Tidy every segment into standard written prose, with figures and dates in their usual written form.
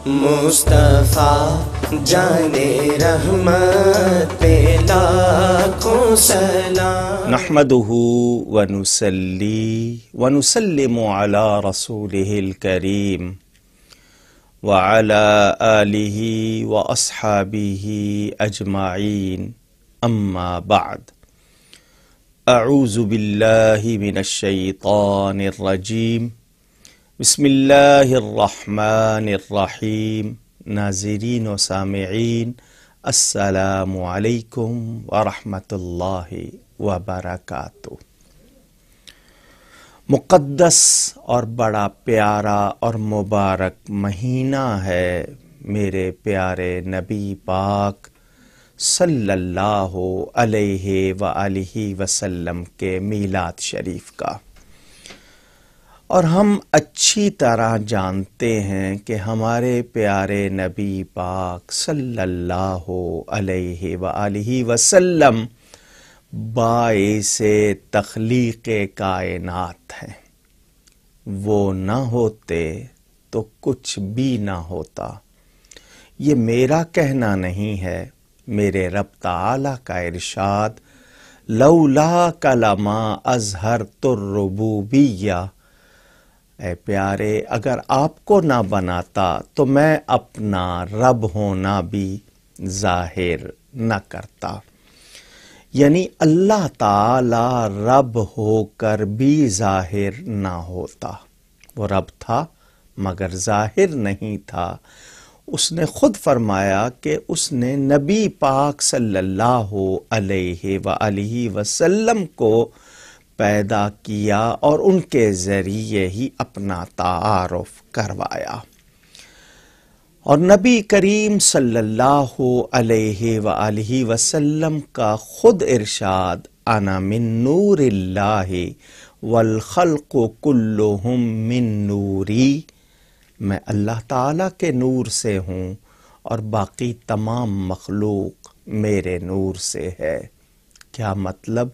مصطفیٰ جان رحمت پہ لاکھوں سلام۔ نحمدہ ونصلی ونسلم علی رسولہ الکریم وعلی آلہ واصحابہ اجمعین، اما بعد۔ اعوذ باللہ من الشیطان الرجیم، بسم اللہ الرحمن الرحیم۔ ناظرین و سامعین، السلام علیکم ورحمۃ اللہ وبرکاتہ۔ مقدس اور بڑا پیارا اور مبارک مہینہ ہے میرے پیارے نبی پاک صلی اللہ علیہ وآلہ وسلم کے میلاد شریف کا، اور ہم اچھی طرح جانتے ہیں کہ ہمارے پیارے نبی پاک صلی اللہ علیہ وآلہ وسلم باعث تخلیق کائنات ہیں۔ وہ نہ ہوتے تو کچھ بھی نہ ہوتا۔ یہ میرا کہنا نہیں ہے، میرے رب تعالیٰ کا ارشاد، لولاک لما اظہرت الربوبیہ، اے پیارے اگر آپ کو نہ بناتا تو میں اپنا رب ہونا بھی ظاہر نہ کرتا۔ یعنی اللہ تعالی رب ہو کر بھی ظاہر نہ ہوتا۔ وہ رب تھا مگر ظاہر نہیں تھا۔ اس نے خود فرمایا کہ اس نے نبی پاک صلی اللہ علیہ وآلہ وسلم کو پیدا کیا اور ان کے ذریعے ہی اپنا تعارف کروایا۔ اور نبی کریم صلی اللہ علیہ وآلہ وسلم کا خود ارشاد، انا من نور اللہ والخلق کلہم من نوری، میں اللہ تعالیٰ کے نور سے ہوں اور باقی تمام مخلوق میرے نور سے ہے۔ کیا مطلب؟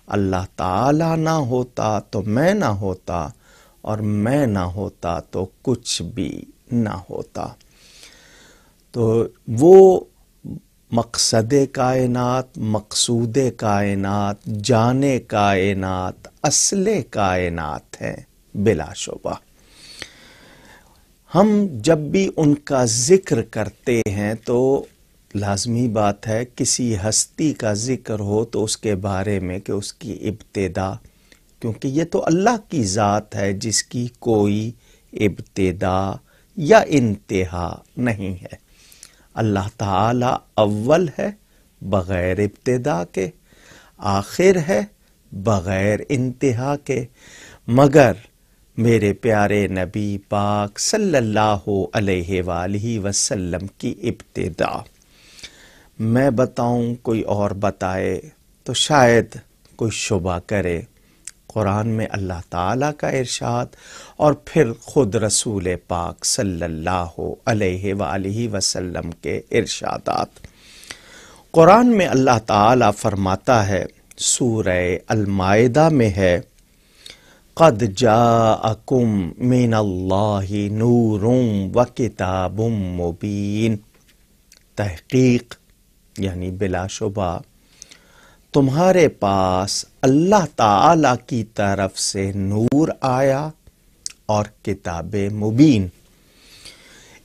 اللہ تعالیٰ نہ ہوتا تو میں نہ ہوتا، اور میں نہ ہوتا تو کچھ بھی نہ ہوتا۔ تو وہ مقصد کائنات، مقصود کائنات، جان کائنات، اصل کائنات ہیں بلا شبہ۔ ہم جب بھی ان کا ذکر کرتے ہیں تو لازمی بات ہے کسی ہستی کا ذکر ہو تو اس کے بارے میں کہ اس کی ابتدا، کیونکہ یہ تو اللہ کی ذات ہے جس کی کوئی ابتدا یا انتہا نہیں ہے۔ اللہ تعالی اول ہے بغیر ابتدا کے، آخر ہے بغیر انتہا کے، مگر میرے پیارے نبی پاک صلی اللہ علیہ وآلہ وسلم کی ابتدا میں بتاؤں، کوئی اور بتائے تو شاید کوئی شبہ کرے۔ قرآن میں اللہ تعالیٰ کا ارشاد اور پھر خود رسول پاک صلی اللہ علیہ وآلہ وسلم کے ارشادات۔ قرآن میں اللہ تعالیٰ فرماتا ہے، سورہ المائدہ میں ہے، قد جاءکم من اللہ نور وکتاب مبین، تحقیق یعنی بلا شبہ تمہارے پاس اللہ تعالی کی طرف سے نور آیا اور کتاب مبین۔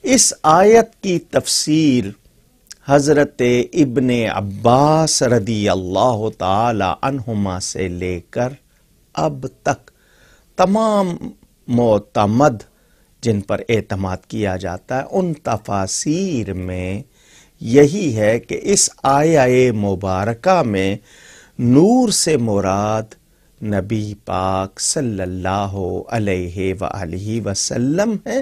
اس آیت کی تفسیر حضرت ابن عباس رضی اللہ تعالی عنہما سے لے کر اب تک تمام معتمد جن پر اعتماد کیا جاتا ہے ان تفاسیر میں یہی ہے کہ اس آیہ مبارکہ میں نور سے مراد نبی پاک صلی اللہ علیہ وآلہ وسلم ہے،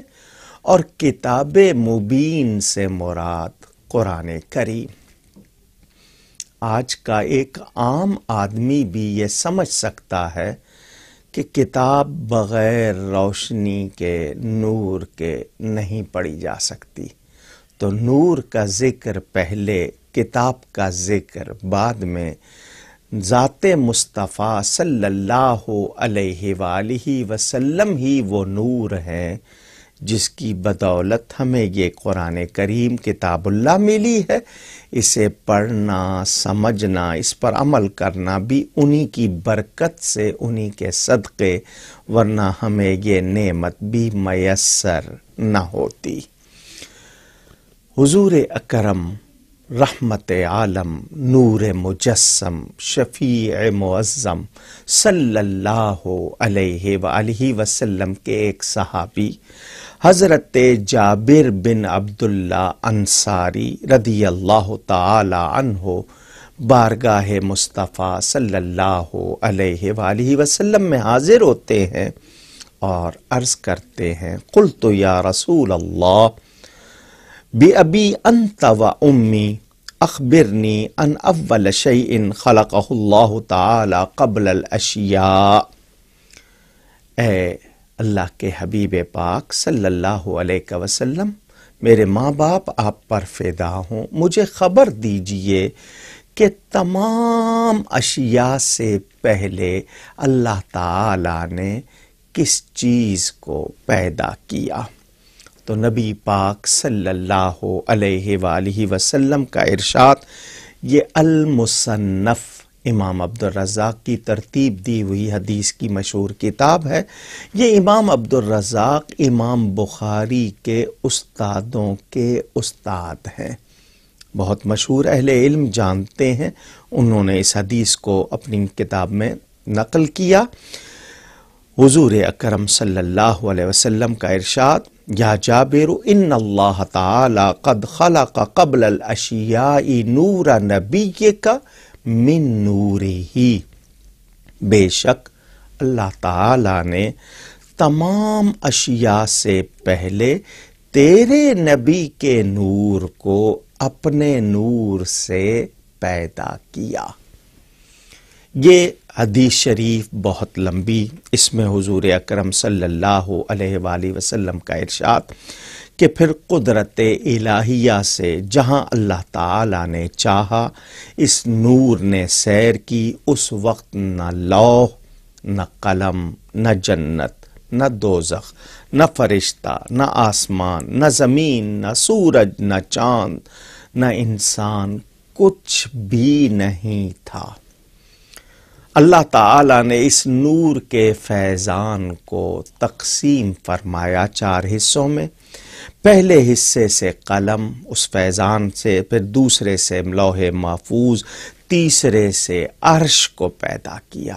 اور کتاب مبین سے مراد قرآن کریم۔ آج کا ایک عام آدمی بھی یہ سمجھ سکتا ہے کہ کتاب بغیر روشنی کے، نور کے نہیں پڑھی جا سکتی، تو نور کا ذکر پہلے، کتاب کا ذکر بعد میں۔ ذات مصطفیٰ صلی اللہ علیہ وآلہ وسلم ہی وہ نور ہیں جس کی بدولت ہمیں یہ قرآن کریم کتاب اللہ ملی ہے، اسے پڑھنا، سمجھنا، اس پر عمل کرنا بھی انہی کی برکت سے، انہی کے صدقے، ورنہ ہمیں یہ نعمت بھی میسر نہ ہوتی۔ حضور اکرم رحمت عالم، نور مجسم، شفیع معظم صلی اللہ علیہ وآلہ وسلم کے ایک صحابی حضرت جابر بن عبداللہ انصاری رضی اللہ تعالی عنہ بارگاہ مصطفیٰ صلی اللہ علیہ وآلہ وسلم میں حاضر ہوتے ہیں اور عرض کرتے ہیں، قلت یا رسول اللہ بِأَبِي أَنْتَ وَأُمِّي أَخْبِرْنِي عَنْ أَوَّلَ شَيْءٍ خَلَقَهُ اللَّهُ تَعَالَى قَبْلَ الْأَشْيَاءِ۔ اے اللہ کے حبیب پاک صلی اللہ علیہ وسلم، میرے ماں باپ آپ پر فدا ہوں، مجھے خبر دیجئے کہ تمام اشیاء سے پہلے اللہ تعالی نے کس چیز کو پیدا کیا؟ تو نبی پاک صلی اللہ علیہ وآلہ وسلم کا ارشاد، یہ المصنف امام عبدالرزاق کی ترتیب دی ہوئی حدیث کی مشہور کتاب ہے۔ یہ امام عبدالرزاق امام بخاری کے استادوں کے استاد ہیں، بہت مشہور اہل علم جانتے ہیں، انہوں نے اس حدیث کو اپنی کتاب میں نقل کیا۔ حضور اکرم صلی اللہ علیہ وسلم کا ارشاد، یا جابر ان اللہ تعالی قد خلق قبل الاشیاء نور نبیک من نورہ، بے شک اللہ تعالی نے تمام اشیاء سے پہلے تیرے نبی کے نور کو اپنے نور سے پیدا کیا۔ یہ حدیث شریف بہت لمبی، اس میں حضور اکرم صلی اللہ علیہ وآلہ وسلم کا ارشاد کہ پھر قدرت الہیہ سے جہاں اللہ تعالی نے چاہا اس نور نے سیر کی، اس وقت نہ لوح، نہ قلم، نہ جنت، نہ دوزخ، نہ فرشتہ، نہ آسمان، نہ زمین، نہ سورج، نہ چاند، نہ انسان، کچھ بھی نہیں تھا۔ اللہ تعالیٰ نے اس نور کے فیضان کو تقسیم فرمایا 4 حصوں میں۔ پہلے حصے سے قلم، اس فیضان سے، پھر دوسرے سے لوح محفوظ، تیسرے سے عرش کو پیدا کیا،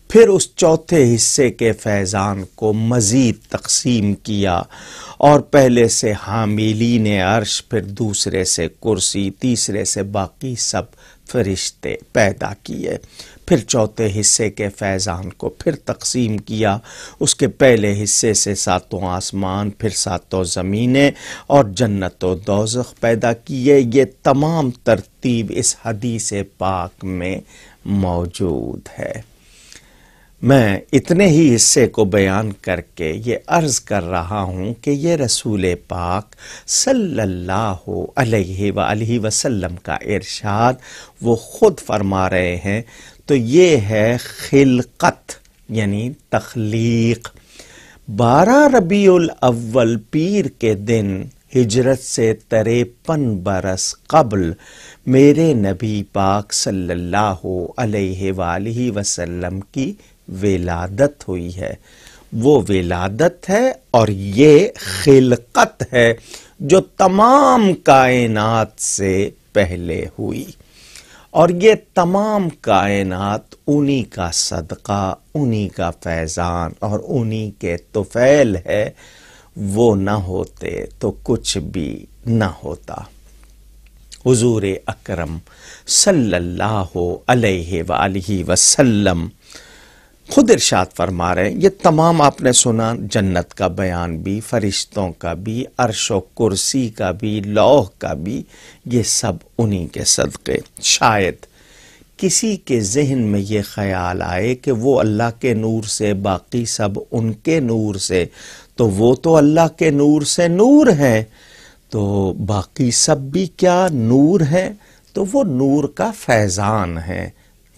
پھر اس چوتھے حصے کے فیضان کو مزید تقسیم کیا، اور پہلے سے حاملین عرش، پھر دوسرے سے کرسی، تیسرے سے باقی سب فرشتے پیدا کیے، پھر چوتھے حصے کے فیضان کو پھر تقسیم کیا، اس کے پہلے حصے سے 7 آسمان، پھر 7 زمینیں اور جنت و دوزخ پیدا کیے۔ یہ تمام ترتیب اس حدیث پاک میں موجود ہے۔ میں اتنے ہی حصے کو بیان کر کے یہ عرض کر رہا ہوں کہ یہ رسول پاک صلی اللہ علیہ وآلہ وسلم کا ارشاد وہ خود فرما رہے ہیں، تو یہ ہے خلقت یعنی تخلیق۔ 12 ربیع الاول پیر کے دن ہجرت سے 53 برس قبل میرے نبی پاک صلی اللہ علیہ وآلہ وسلم کی ولادت ہوئی ہے۔ وہ ولادت ہے اور یہ خلقت ہے جو تمام کائنات سے پہلے ہوئی، اور یہ تمام کائنات انہی کا صدقہ، انہی کا فیضان اور انہی کے طفیل ہے۔ وہ نہ ہوتے تو کچھ بھی نہ ہوتا۔ حضور اکرم صلی اللہ علیہ وآلہ وسلم خود ارشاد فرما رہے ہیں، یہ تمام آپ نے سنا، جنت کا بیان بھی، فرشتوں کا بھی، عرش و کرسی کا بھی، لوح کا بھی، یہ سب انہی کے صدقے۔ شاید کسی کے ذہن میں یہ خیال آئے کہ وہ اللہ کے نور سے، باقی سب ان کے نور سے، تو وہ تو اللہ کے نور سے نور ہے، تو باقی سب بھی کیا نور ہے؟ تو وہ نور کا فیضان ہے،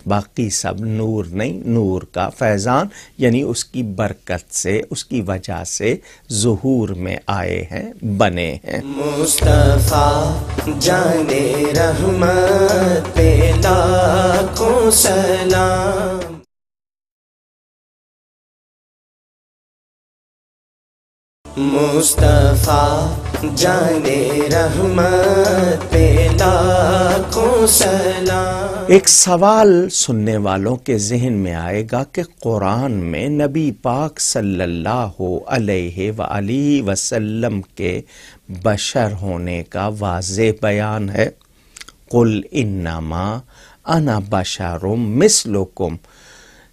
باقی سب نور نہیں، نور کا فیضان یعنی اس کی برکت سے، اس کی وجہ سے ظہور میں آئے ہیں، بنے ہیں۔ مصطفیٰ جان رحمت پہ لاکھوں سلام، مصطفیٰ جان رحمت پہ لاکھوں سلام۔ ایک سوال سننے والوں کے ذہن میں آئے گا کہ قرآن میں نبی پاک صلی اللہ علیہ وآلہ وسلم کے بشر ہونے کا واضح بیان ہے۔ قل انما انا بشر مثلکم،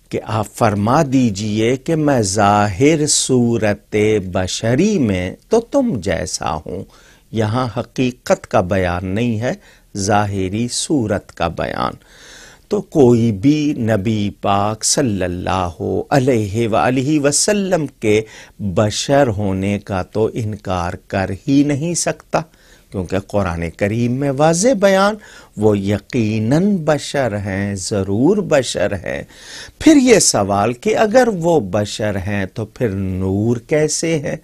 کہ آپ فرما دیجئے کہ میں ظاہر صورت بشری میں تو تم جیسا ہوں۔ یہاں حقیقت کا بیان نہیں ہے، ظاہری صورت کا بیان۔ تو کوئی بھی نبی پاک صلی اللہ علیہ وآلہ وسلم کے بشر ہونے کا تو انکار کر ہی نہیں سکتا، کیونکہ قرآن کریم میں واضح بیان وہ یقیناً بشر ہیں، ضرور بشر ہیں۔ پھر یہ سوال کہ اگر وہ بشر ہیں تو پھر نور کیسے ہے؟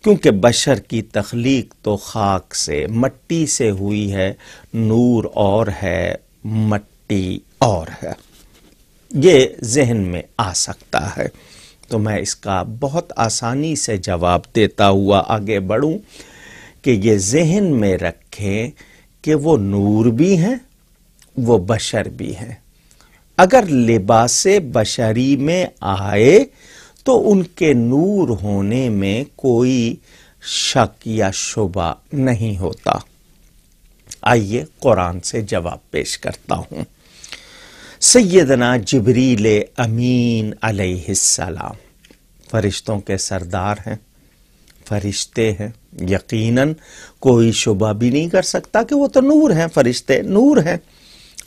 کیونکہ بشر کی تخلیق تو خاک سے، مٹی سے ہوئی ہے، نور اور ہے، مٹی اور ہے۔ یہ ذہن میں آ سکتا ہے، تو میں اس کا بہت آسانی سے جواب دیتا ہوا آگے بڑھوں کہ یہ ذہن میں رکھیں کہ وہ نور بھی ہیں، وہ بشر بھی ہیں۔ اگر لباس بشری میں آئے تو ان کے نور ہونے میں کوئی شک یا شبہ نہیں ہوتا۔ آئیے قرآن سے جواب پیش کرتا ہوں۔ سیدنا جبریل امین علیہ السلام فرشتوں کے سردار ہیں، فرشتے ہیں، یقیناً کوئی شبہ بھی نہیں کر سکتا کہ وہ تو نور ہیں، فرشتے نور ہیں،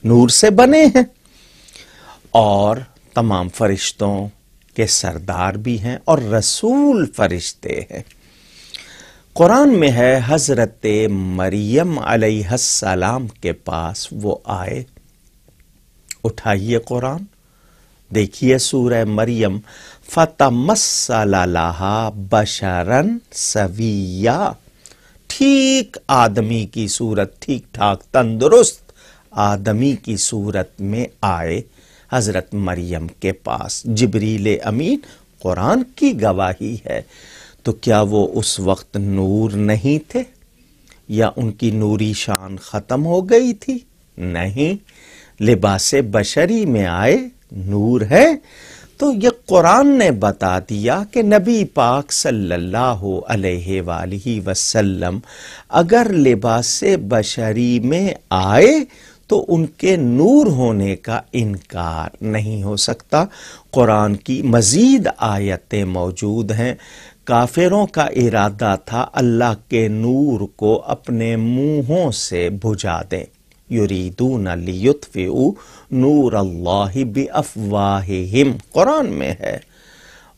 نور سے بنے ہیں، اور تمام فرشتوں کے سردار بھی ہیں اور رسول فرشتے ہیں۔ قرآن میں ہے حضرت مریم علیہ السلام کے پاس وہ آئے۔ اٹھائیے قرآن، دیکھیے سورہ مریم، فَتَمَثَّلَ لَهَا بَشَرًا سَوِيًّا، ٹھیک آدمی کی صورت، ٹھیک ٹھاک تندرست آدمی کی صورت میں آئے حضرت مریم کے پاس۔ جبریل امین قرآن کی گواہی ہے، تو کیا وہ اس وقت نور نہیں تھے یا ان کی نوری شان ختم ہو گئی تھی؟ نہیں، لباس بشری میں آئے، نور ہے۔ تو یہ قرآن نے بتا دیا کہ نبی پاک صلی اللہ علیہ وآلہ وسلم اگر لباس بشری میں آئے تو ان کے نور ہونے کا انکار نہیں ہو سکتا۔ قرآن کی مزید آیتیں موجود ہیں۔ کافروں کا ارادہ تھا اللہ کے نور کو اپنے منہوں سے بجھا دیں، یریدون لیطفئوا نور اللہ بافواہہم، قرآن میں ہے،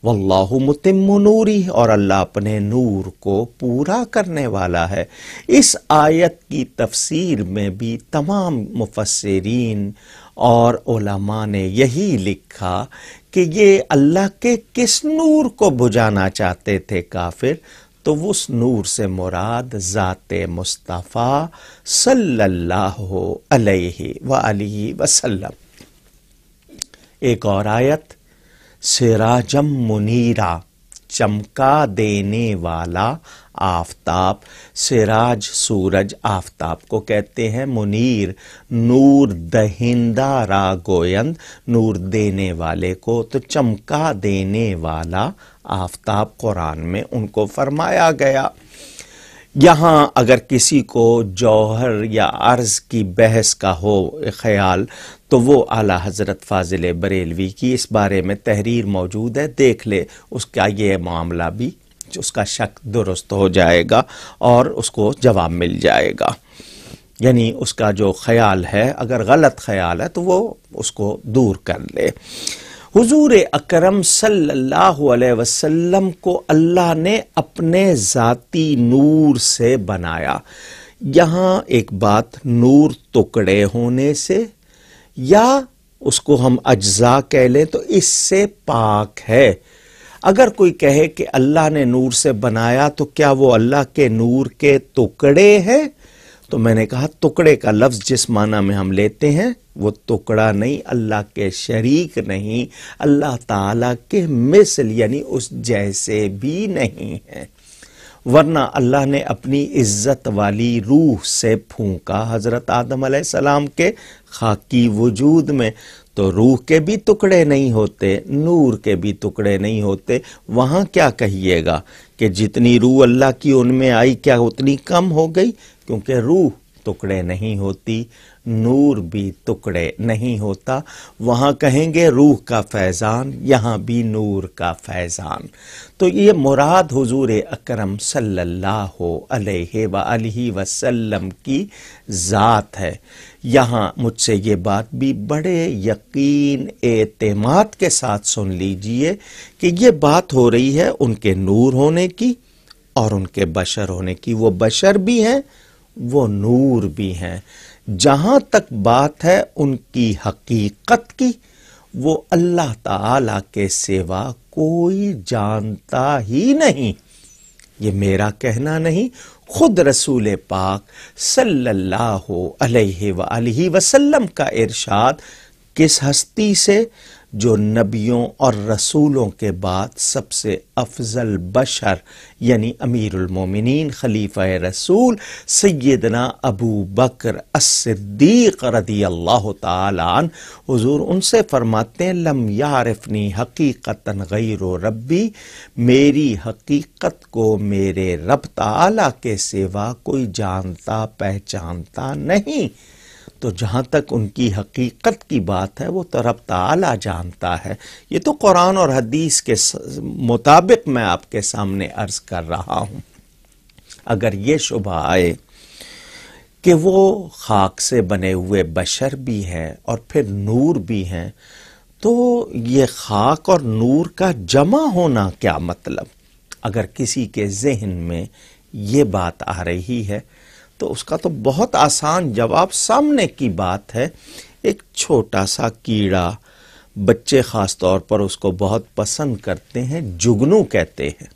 واللہ متم نوری، اور اللہ اپنے نور کو پورا کرنے والا ہے۔ اس آیت کی تفسیر میں بھی تمام مفسرین اور علماء نے یہی لکھا کہ یہ اللہ کے کس نور کو بجھانا چاہتے تھے کافر، تو اس نور سے مراد ذات مصطفیٰ صلی اللہ علیہ وآلہ وسلم۔ ایک اور آیت، سراجم منیرا، چمکا دینے والا آفتاب۔ سراج سورج آفتاب کو کہتے ہیں، منیر نور دہندہ را گویند، نور دینے والے کو، تو چمکا دینے والا آفتاب قرآن میں ان کو فرمایا گیا۔ یہاں اگر کسی کو جوہر یا عرض کی بحث کا ہو خیال تو وہ اعلیٰ حضرت فاضل بریلوی کی اس بارے میں تحریر موجود ہے، دیکھ لے، اس کا یہ معاملہ بھی اس کا شک درست ہو جائے گا اور اس کو جواب مل جائے گا۔ یعنی اس کا جو خیال ہے اگر غلط خیال ہے تو وہ اس کو دور کر لے۔ حضور اکرم صلی اللہ علیہ وسلم کو اللہ نے اپنے ذاتی نور سے بنایا۔ یہاں ایک بات، نور ٹکڑے ہونے سے یا اس کو ہم اجزاء کہہ لیں تو اس سے پاک ہے۔ اگر کوئی کہے کہ اللہ نے نور سے بنایا تو کیا وہ اللہ کے نور کے ٹکڑے ہیں؟ تو میں نے کہا ٹکڑے کا لفظ جس معنی میں ہم لیتے ہیں وہ ٹکڑا نہیں، اللہ کے شریک نہیں، اللہ تعالیٰ کے مثل یعنی اس جیسے بھی نہیں ہے۔ ورنہ اللہ نے اپنی عزت والی روح سے پھونکا حضرت آدم علیہ السلام کے خاکی وجود میں، تو روح کے بھی ٹکڑے نہیں ہوتے، نور کے بھی ٹکڑے نہیں ہوتے۔ وہاں کیا کہیے گا کہ جتنی روح اللہ کی ان میں آئی کیا اتنی کم ہو گئی؟ کیونکہ روح ٹکڑے نہیں ہوتی، نور بھی ٹکڑے نہیں ہوتا۔ وہاں کہیں گے روح کا فیضان، یہاں بھی نور کا فیضان۔ تو یہ مراد حضور اکرم صلی اللہ علیہ وآلہ وسلم کی ذات ہے۔ یہاں مجھ سے یہ بات بھی بڑے یقین اعتماد کے ساتھ سن لیجئے کہ یہ بات ہو رہی ہے ان کے نور ہونے کی اور ان کے بشر ہونے کی۔ وہ بشر بھی ہیں، وہ نور بھی ہیں۔ جہاں تک بات ہے ان کی حقیقت کی، وہ اللہ تعالی کے سوا کوئی جانتا ہی نہیں۔ یہ میرا کہنا نہیں، خود رسول پاک صلی اللہ علیہ وآلہ وسلم کا ارشاد کس ہستی سے؟ جو نبیوں اور رسولوں کے بعد سب سے افضل بشر یعنی امیر المومنین خلیفہ رسول سیدنا ابو بکر الصدیق رضی اللہ تعالی عنہ، حضور ان سے فرماتے ہیں لم یعرفنی حقیقتا غیر ربی، میری حقیقت کو میرے رب تعالی کے سوا کوئی جانتا پہچانتا نہیں۔ تو جہاں تک ان کی حقیقت کی بات ہے وہ تو رب تعالی جانتا ہے۔ یہ تو قرآن اور حدیث کے مطابق میں آپ کے سامنے عرض کر رہا ہوں۔ اگر یہ شبہ آئے کہ وہ خاک سے بنے ہوئے بشر بھی ہیں اور پھر نور بھی ہیں، تو یہ خاک اور نور کا جمع ہونا کیا مطلب؟ اگر کسی کے ذہن میں یہ بات آ رہی ہے تو اس کا تو بہت آسان جواب سامنے کی بات ہے۔ ایک چھوٹا سا کیڑا، بچے خاص طور پر اس کو بہت پسند کرتے ہیں، جگنو کہتے ہیں۔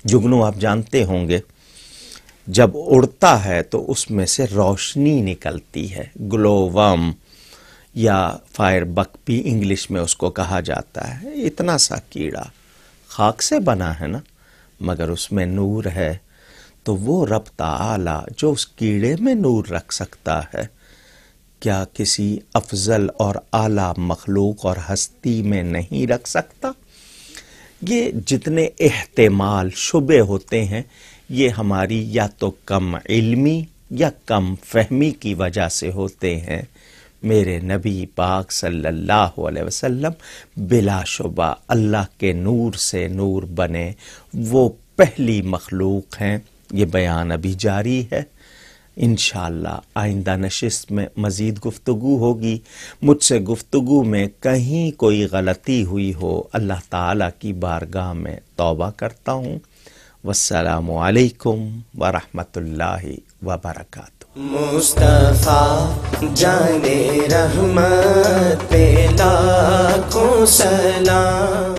جگنو آپ جانتے ہوں گے، جب اڑتا ہے تو اس میں سے روشنی نکلتی ہے، گلو ورم یا فائر بک بھی انگلش میں اس کو کہا جاتا ہے۔ اتنا سا کیڑا خاک سے بنا ہے نا، مگر اس میں نور ہے۔ تو وہ رب تعالی جو اس کیڑے میں نور رکھ سکتا ہے، کیا کسی افضل اور اعلیٰ مخلوق اور ہستی میں نہیں رکھ سکتا؟ یہ جتنے احتمال شبے ہوتے ہیں یہ ہماری یا تو کم علمی یا کم فہمی کی وجہ سے ہوتے ہیں۔ میرے نبی پاک صلی اللہ علیہ وسلم بلا شبہ اللہ کے نور سے نور بنے، وہ پہلی مخلوق ہیں۔ یہ بیان ابھی جاری ہے، انشاءاللہ آئندہ نشست میں مزید گفتگو ہوگی۔ مجھ سے گفتگو میں کہیں کوئی غلطی ہوئی ہو اللہ تعالیٰ کی بارگاہ میں توبہ کرتا ہوں۔ والسلام علیکم ورحمۃ اللہ وبرکاتہ۔ مصطفیٰ جانے رحمت پہ لاکھوں سلام۔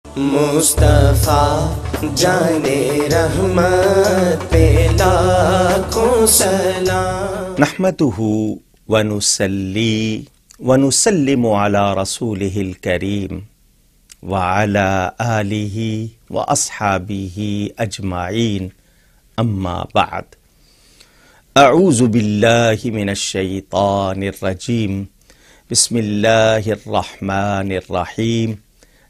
مصطفیٰ جانے رحمت پہ لاکھوں سلام۔ نحمدہ ونصلی ونسلم علی رسولہ الکریم وعلی آلہ واصحابہ اجمعین، اما بعد۔ اعوذ باللہ من الشیطان الرجیم، بسم اللہ الرحمن الرحیم۔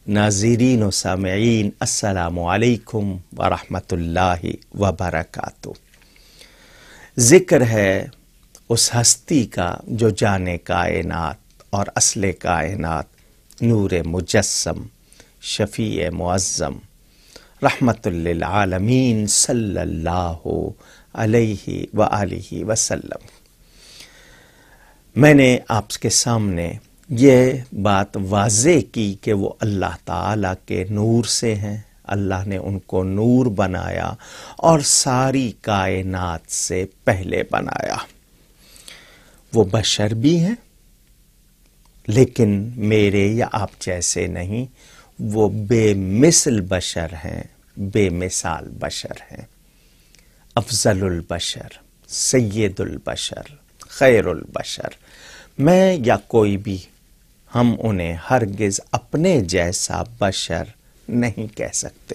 ناظرین و سامعین السلام علیکم ورحمۃ اللہ وبرکاتہ۔ ذکر ہے اس ہستی کا جو جانے کائنات اور اصل کائنات، نور مجسم، شفیع معظم، رحمت للعالمین صلی اللہ علیہ وآلہ وسلم۔ میں نے آپ کے سامنے یہ بات واضح کی کہ وہ اللہ تعالیٰ کے نور سے ہیں، اللہ نے ان کو نور بنایا اور ساری کائنات سے پہلے بنایا۔ وہ بشر بھی ہیں لیکن میرے یا آپ جیسے نہیں، وہ بے مثل بشر ہیں، بے مثال بشر ہیں، افضل البشر، سید البشر، خیر البشر۔ میں یا کوئی بھی، ہم انہیں ہرگز اپنے جیسا بشر نہیں کہہ سکتے۔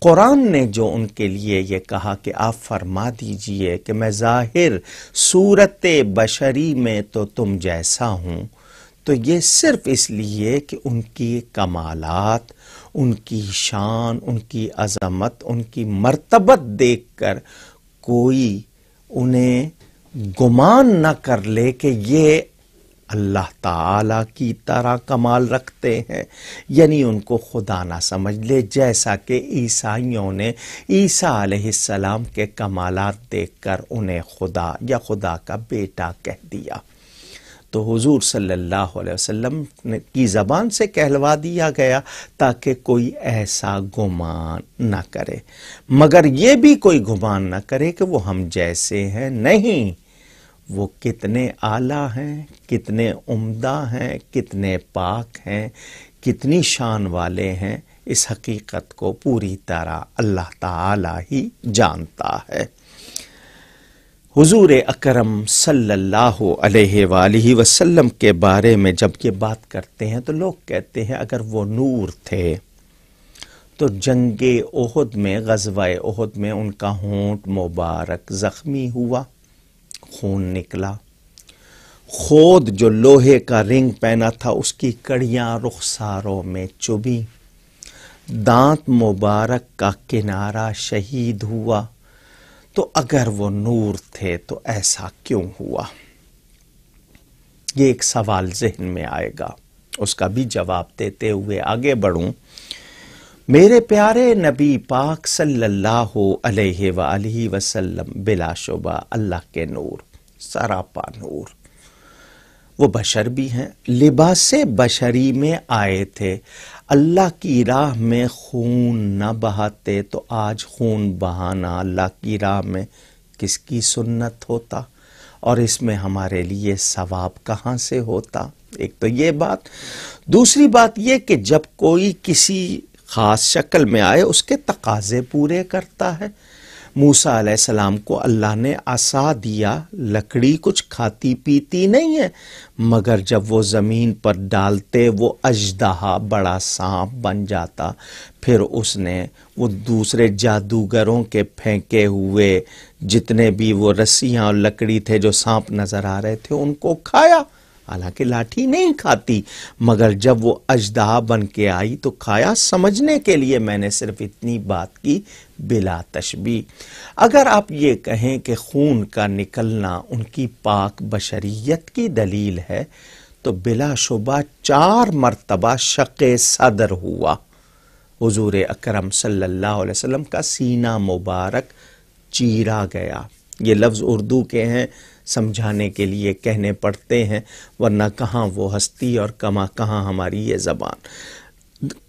قرآن نے جو ان کے لیے یہ کہا کہ آپ فرما دیجئے کہ میں ظاہر صورت بشری میں تو تم جیسا ہوں، تو یہ صرف اس لیے کہ ان کی کمالات، ان کی شان، ان کی عظمت، ان کی مرتبت دیکھ کر کوئی انہیں گمان نہ کر لے کہ یہ اللہ تعالی کی طرح کمال رکھتے ہیں، یعنی ان کو خدا نہ سمجھ لے، جیسا کہ عیسائیوں نے عیسیٰ علیہ السلام کے کمالات دیکھ کر انہیں خدا یا خدا کا بیٹا کہہ دیا۔ تو حضور صلی اللہ علیہ وسلم کی زبان سے کہلوا دیا گیا تاکہ کوئی ایسا گمان نہ کرے، مگر یہ بھی کوئی گمان نہ کرے کہ وہ ہم جیسے ہیں، نہیں، وہ کتنے اعلیٰ ہیں، کتنے عمدہ ہیں، کتنے پاک ہیں، کتنی شان والے ہیں، اس حقیقت کو پوری طرح اللہ تعالی ہی جانتا ہے۔ حضور اکرم صلی اللہ علیہ وآلہ وسلم کے بارے میں جب یہ بات کرتے ہیں تو لوگ کہتے ہیں اگر وہ نور تھے تو جنگ احد میں، غزوہ احد میں ان کا ہونٹ مبارک زخمی ہوا، خون نکلا، خود جو لوہے کا رنگ پہنا تھا اس کی کڑیاں رخساروں میں چبھی، دانت مبارک کا کنارہ شہید ہوا، تو اگر وہ نور تھے تو ایسا کیوں ہوا؟ یہ ایک سوال ذہن میں آئے گا، اس کا بھی جواب دیتے ہوئے آگے بڑھوں۔ میرے پیارے نبی پاک صلی اللہ علیہ وآلہ وسلم بلا شبہ اللہ کے نور، سراپا نور، وہ بشر بھی ہیں، لباس بشری میں آئے تھے، اللہ کی راہ میں خون نہ بہاتے تو آج خون بہانا اللہ کی راہ میں کس کی سنت ہوتا، اور اس میں ہمارے لیے ثواب کہاں سے ہوتا؟ ایک تو یہ بات۔ دوسری بات یہ کہ جب کوئی کسی خاص شکل میں آئے اس کے تقاضے پورے کرتا ہے۔ موسیٰ علیہ السلام کو اللہ نے عصا دیا، لکڑی کچھ کھاتی پیتی نہیں ہے، مگر جب وہ زمین پر ڈالتے وہ اژدہا بڑا سانپ بن جاتا، پھر اس نے وہ دوسرے جادوگروں کے پھینکے ہوئے جتنے بھی وہ رسیاں اور لکڑی تھے جو سانپ نظر آ رہے تھے ان کو کھایا، حالانکہ لاٹھی نہیں کھاتی، مگر جب وہ اژدہا بن کے آئی تو کھایا۔ سمجھنے کے لیے میں نے صرف اتنی بات کی بلا تشبیہ۔ اگر آپ یہ کہیں کہ خون کا نکلنا ان کی پاک بشریت کی دلیل ہے تو بلا شبہ 4 مرتبہ شق صدر ہوا، حضور اکرم صلی اللہ علیہ وسلم کا سینہ مبارک چیرا گیا۔ یہ لفظ اردو کے ہیں، سمجھانے کے لیے کہنے پڑتے ہیں، ورنہ کہاں وہ ہستی اور کہاں ہماری یہ زبان۔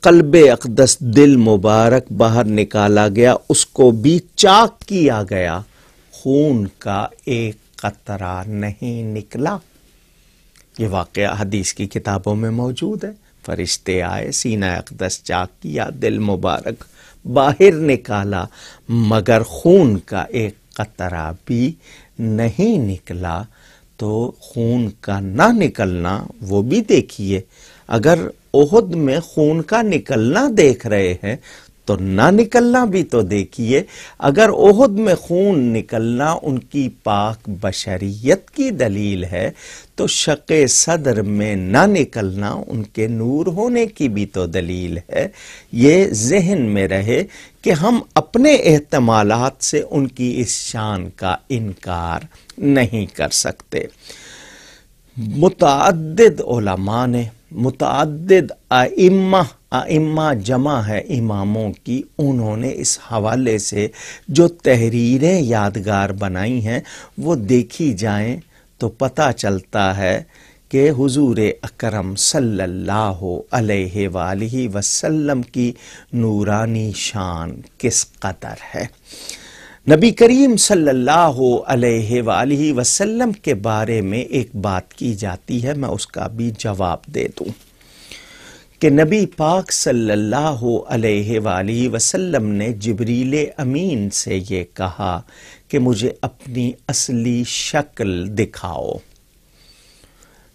قلب اقدس، دل مبارک باہر نکالا گیا، اس کو بھی چاک کیا گیا، خون کا ایک قطرہ نہیں نکلا۔ یہ واقعہ حدیث کی کتابوں میں موجود ہے۔ فرشتے آئے، سینہ اقدس چاک کیا، دل مبارک باہر نکالا، مگر خون کا ایک قطرہ بھی نہیں نکلا۔ تو خون کا نہ نکلنا وہ بھی دیکھیے، اگر احد میں خون کا نکلنا دیکھ رہے ہیں تو نہ نکلنا بھی تو دیکھیے۔ اگر احد میں خون نکلنا ان کی پاک بشریت کی دلیل ہے تو شق صدر میں نہ نکلنا ان کے نور ہونے کی بھی تو دلیل ہے۔ یہ ذہن میں رہے کہ ہم اپنے احتمالات سے ان کی اس شان کا انکار نہیں کر سکتے۔ متعدد علماء نے، متعدد ائمہ جمع ہے اماموں کی، انہوں نے اس حوالے سے جو تحریریں یادگار بنائی ہیں وہ دیکھی جائیں تو پتہ چلتا ہے کہ حضور اکرم صلی اللہ علیہ وآلہ وسلم کی نورانی شان کس قدر ہے۔ نبی کریم صلی اللہ علیہ وآلہ وسلم کے بارے میں ایک بات کی جاتی ہے، میں اس کا بھی جواب دے دوں کہ نبی پاک صلی اللہ علیہ وآلہ وسلم نے جبریل امین سے یہ کہا کہ مجھے اپنی اصلی شکل دکھاؤ۔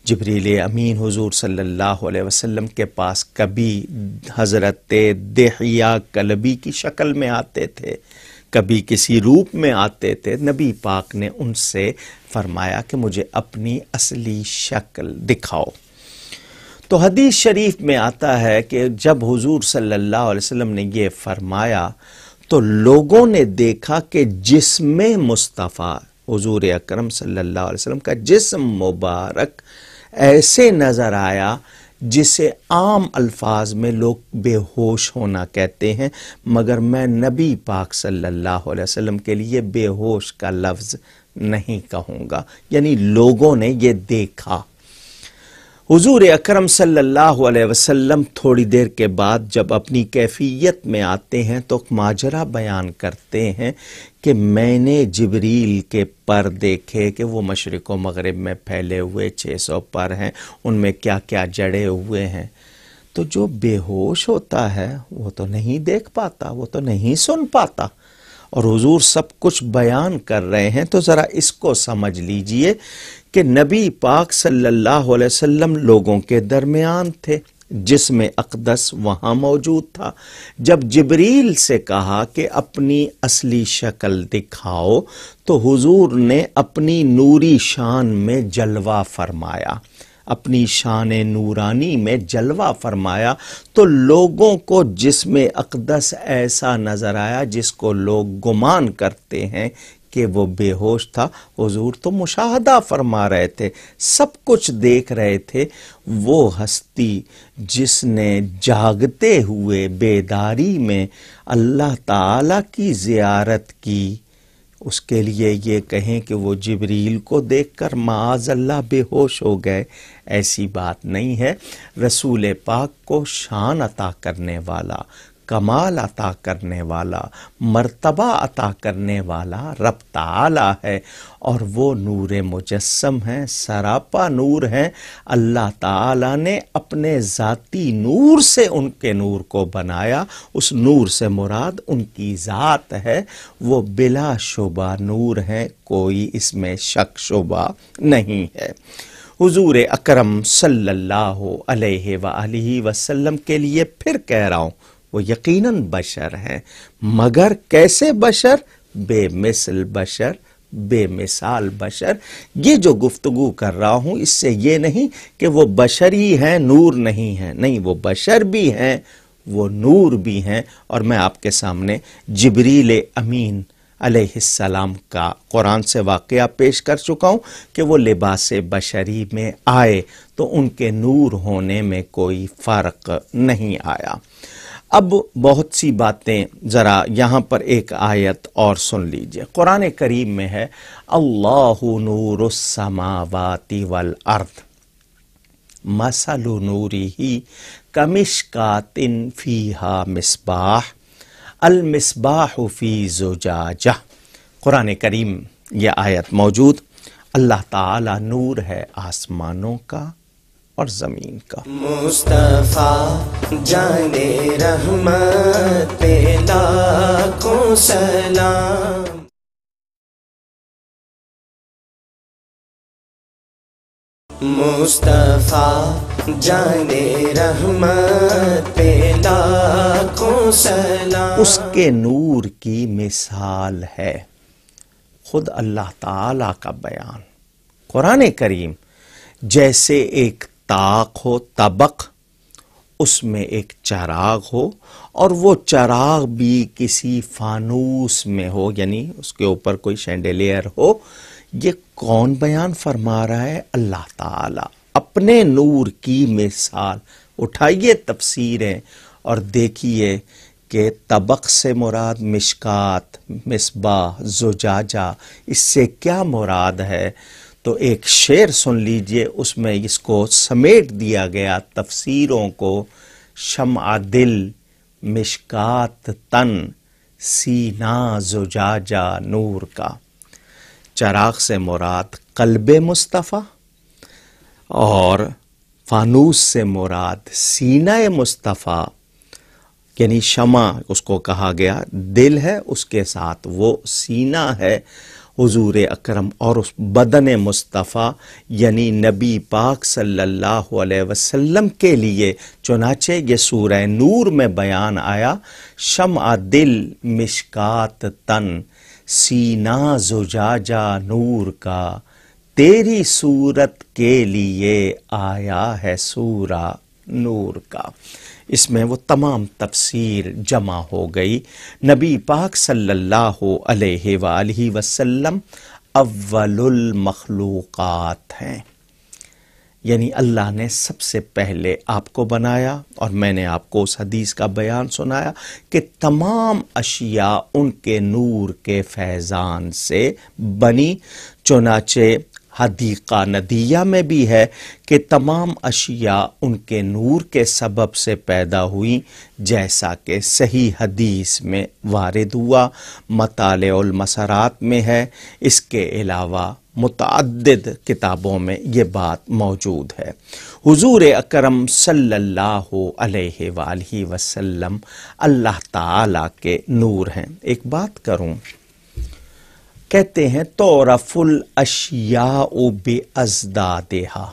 جبریل امین حضور صلی اللہ علیہ وسلم کے پاس کبھی حضرت دحیہ کلبی کی شکل میں آتے تھے، کبھی کسی روپ میں آتے تھے۔ نبی پاک نے ان سے فرمایا کہ مجھے اپنی اصلی شکل دکھاؤ۔ تو حدیث شریف میں آتا ہے کہ جب حضور صلی اللہ علیہ وسلم نے یہ فرمایا تو لوگوں نے دیکھا کہ جسم مصطفیٰ حضور اکرم صلی اللہ علیہ وسلم کا جسم مبارک ایسے نظر آیا جسے عام الفاظ میں لوگ بے ہوش ہونا کہتے ہیں، مگر میں نبی پاک صلی اللہ علیہ وسلم کے لیے بے ہوش کا لفظ نہیں کہوں گا، یعنی لوگوں نے یہ دیکھا۔ حضور اکرم صلی اللہ علیہ وسلم تھوڑی دیر کے بعد جب اپنی کیفیت میں آتے ہیں تو ماجرا بیان کرتے ہیں کہ میں نے جبریل کے پر دیکھے کہ وہ مشرق و مغرب میں پھیلے ہوئے 600 پر ہیں، ان میں کیا کیا جڑے ہوئے ہیں۔ تو جو بے ہوش ہوتا ہے وہ تو نہیں دیکھ پاتا، وہ تو نہیں سن پاتا، اور حضور سب کچھ بیان کر رہے ہیں۔ تو ذرا اس کو سمجھ لیجئے کہ نبی پاک صلی اللہ علیہ وسلم لوگوں کے درمیان تھے، جسم اقدس وہاں موجود تھا۔ جب جبریل سے کہا کہ اپنی اصلی شکل دکھاؤ تو حضور نے اپنی نوری شان میں جلوہ فرمایا، اپنی شان نورانی میں جلوہ فرمایا، تو لوگوں کو جسم اقدس ایسا نظر آیا جس کو لوگ گمان کرتے ہیں کہ وہ بے ہوش تھا۔ حضور تو مشاہدہ فرما رہے تھے، سب کچھ دیکھ رہے تھے۔ وہ ہستی جس نے جاگتے ہوئے بیداری میں اللہ تعالی کی زیارت کی، اس کے لیے یہ کہیں کہ وہ جبریل کو دیکھ کر معاذ اللہ بے ہوش ہو گئے، ایسی بات نہیں ہے۔ رسول پاک کو شان عطا کرنے والا، کمال عطا کرنے والا، مرتبہ عطا کرنے والا رب تعالی ہے، اور وہ نور مجسم ہیں، سراپا نور ہیں۔ اللہ تعالی نے اپنے ذاتی نور سے ان کے نور کو بنایا، اس نور سے مراد ان کی ذات ہے، وہ بلا شبہ نور ہیں، کوئی اس میں شک شبہ نہیں ہے۔ حضور اکرم صلی اللہ علیہ وآلہ وسلم کے لیے پھر کہہ رہا ہوں، وہ یقیناً بشر ہیں، مگر کیسے بشر؟ بے مثل بشر، بے مثال بشر۔ یہ جو گفتگو کر رہا ہوں اس سے یہ نہیں کہ وہ بشر ہی ہیں، نور نہیں ہیں، نہیں، وہ بشر بھی ہیں، وہ نور بھی ہیں۔ اور میں آپ کے سامنے جبریل امین علیہ السلام کا قرآن سے واقعہ پیش کر چکا ہوں کہ وہ لباس بشری میں آئے تو ان کے نور ہونے میں کوئی فرق نہیں آیا۔ اب بہت سی باتیں، ذرا یہاں پر ایک آیت اور سن لیجئے۔ قرآن کریم میں ہے اللہ نور السماوات والارض مثل نورہ کمشکات فیہا مصباح المصباح فی زجاجہ۔ قرآن کریم یہ آیت موجود۔ اللہ تعالی نور ہے آسمانوں کا اور زمین کا۔ مصطفیٰ جان رحمت پہ لاکھوں سلام۔ مصطفیٰ جان رحمت پہ لاکھوں سلام۔ اس کے نور کی مثال ہے خود اللہ تعالی کا بیان۔ قرآن کریم جیسے ایک طاق ہو، طبق، اس میں ایک چراغ ہو، اور وہ چراغ بھی کسی فانوس میں ہو، یعنی اس کے اوپر کوئی شینڈیلیئر ہو۔ یہ کون بیان فرما رہا ہے؟ اللہ تعالی اپنے نور کی مثال۔ اٹھائیے تفسیریں اور دیکھیے کہ طبق سے مراد مشکات، مصباح، زجاجہ، اس سے کیا مراد ہے؟ تو ایک شعر سن لیجئے، اس میں اس کو سمیٹ دیا گیا تفسیروں کو: شمع دل مشکات تن، سینہ زجاجہ نور کا۔ چراغ سے مراد قلب مصطفیٰ، اور فانوس سے مراد سینہ مصطفیٰ، یعنی شمع اس کو کہا گیا، دل ہے اس کے ساتھ وہ سینہ ہے حضور اکرم، اور اس بدن مصطفیٰ یعنی نبی پاک صلی اللہ علیہ وسلم کے لیے، چنانچہ یہ سورہ نور میں بیان آیا: شمع دل مشکات تن، سینہ زجاجہ نور کا، تیری صورت کے لیے آیا ہے سورہ نور کا۔ اس میں وہ تمام تفسیر جمع ہو گئی۔ نبی پاک صلی اللہ علیہ وآلہ وسلم اول المخلوقات ہیں، یعنی اللہ نے سب سے پہلے آپ کو بنایا، اور میں نے آپ کو اس حدیث کا بیان سنایا کہ تمام اشیاء ان کے نور کے فیضان سے بنی، چنانچہ حدیقہ ندیہ میں بھی ہے کہ تمام اشیاء ان کے نور کے سبب سے پیدا ہوئیں، جیسا کہ صحیح حدیث میں وارد ہوا، مطالع المسرات میں ہے، اس کے علاوہ متعدد کتابوں میں یہ بات موجود ہے۔ حضور اکرم صلی اللہ علیہ وآلہ وسلم اللہ تعالی کے نور ہیں۔ ایک بات کروں، کہتے ہیں تعرف الاشیاء بازدادہا،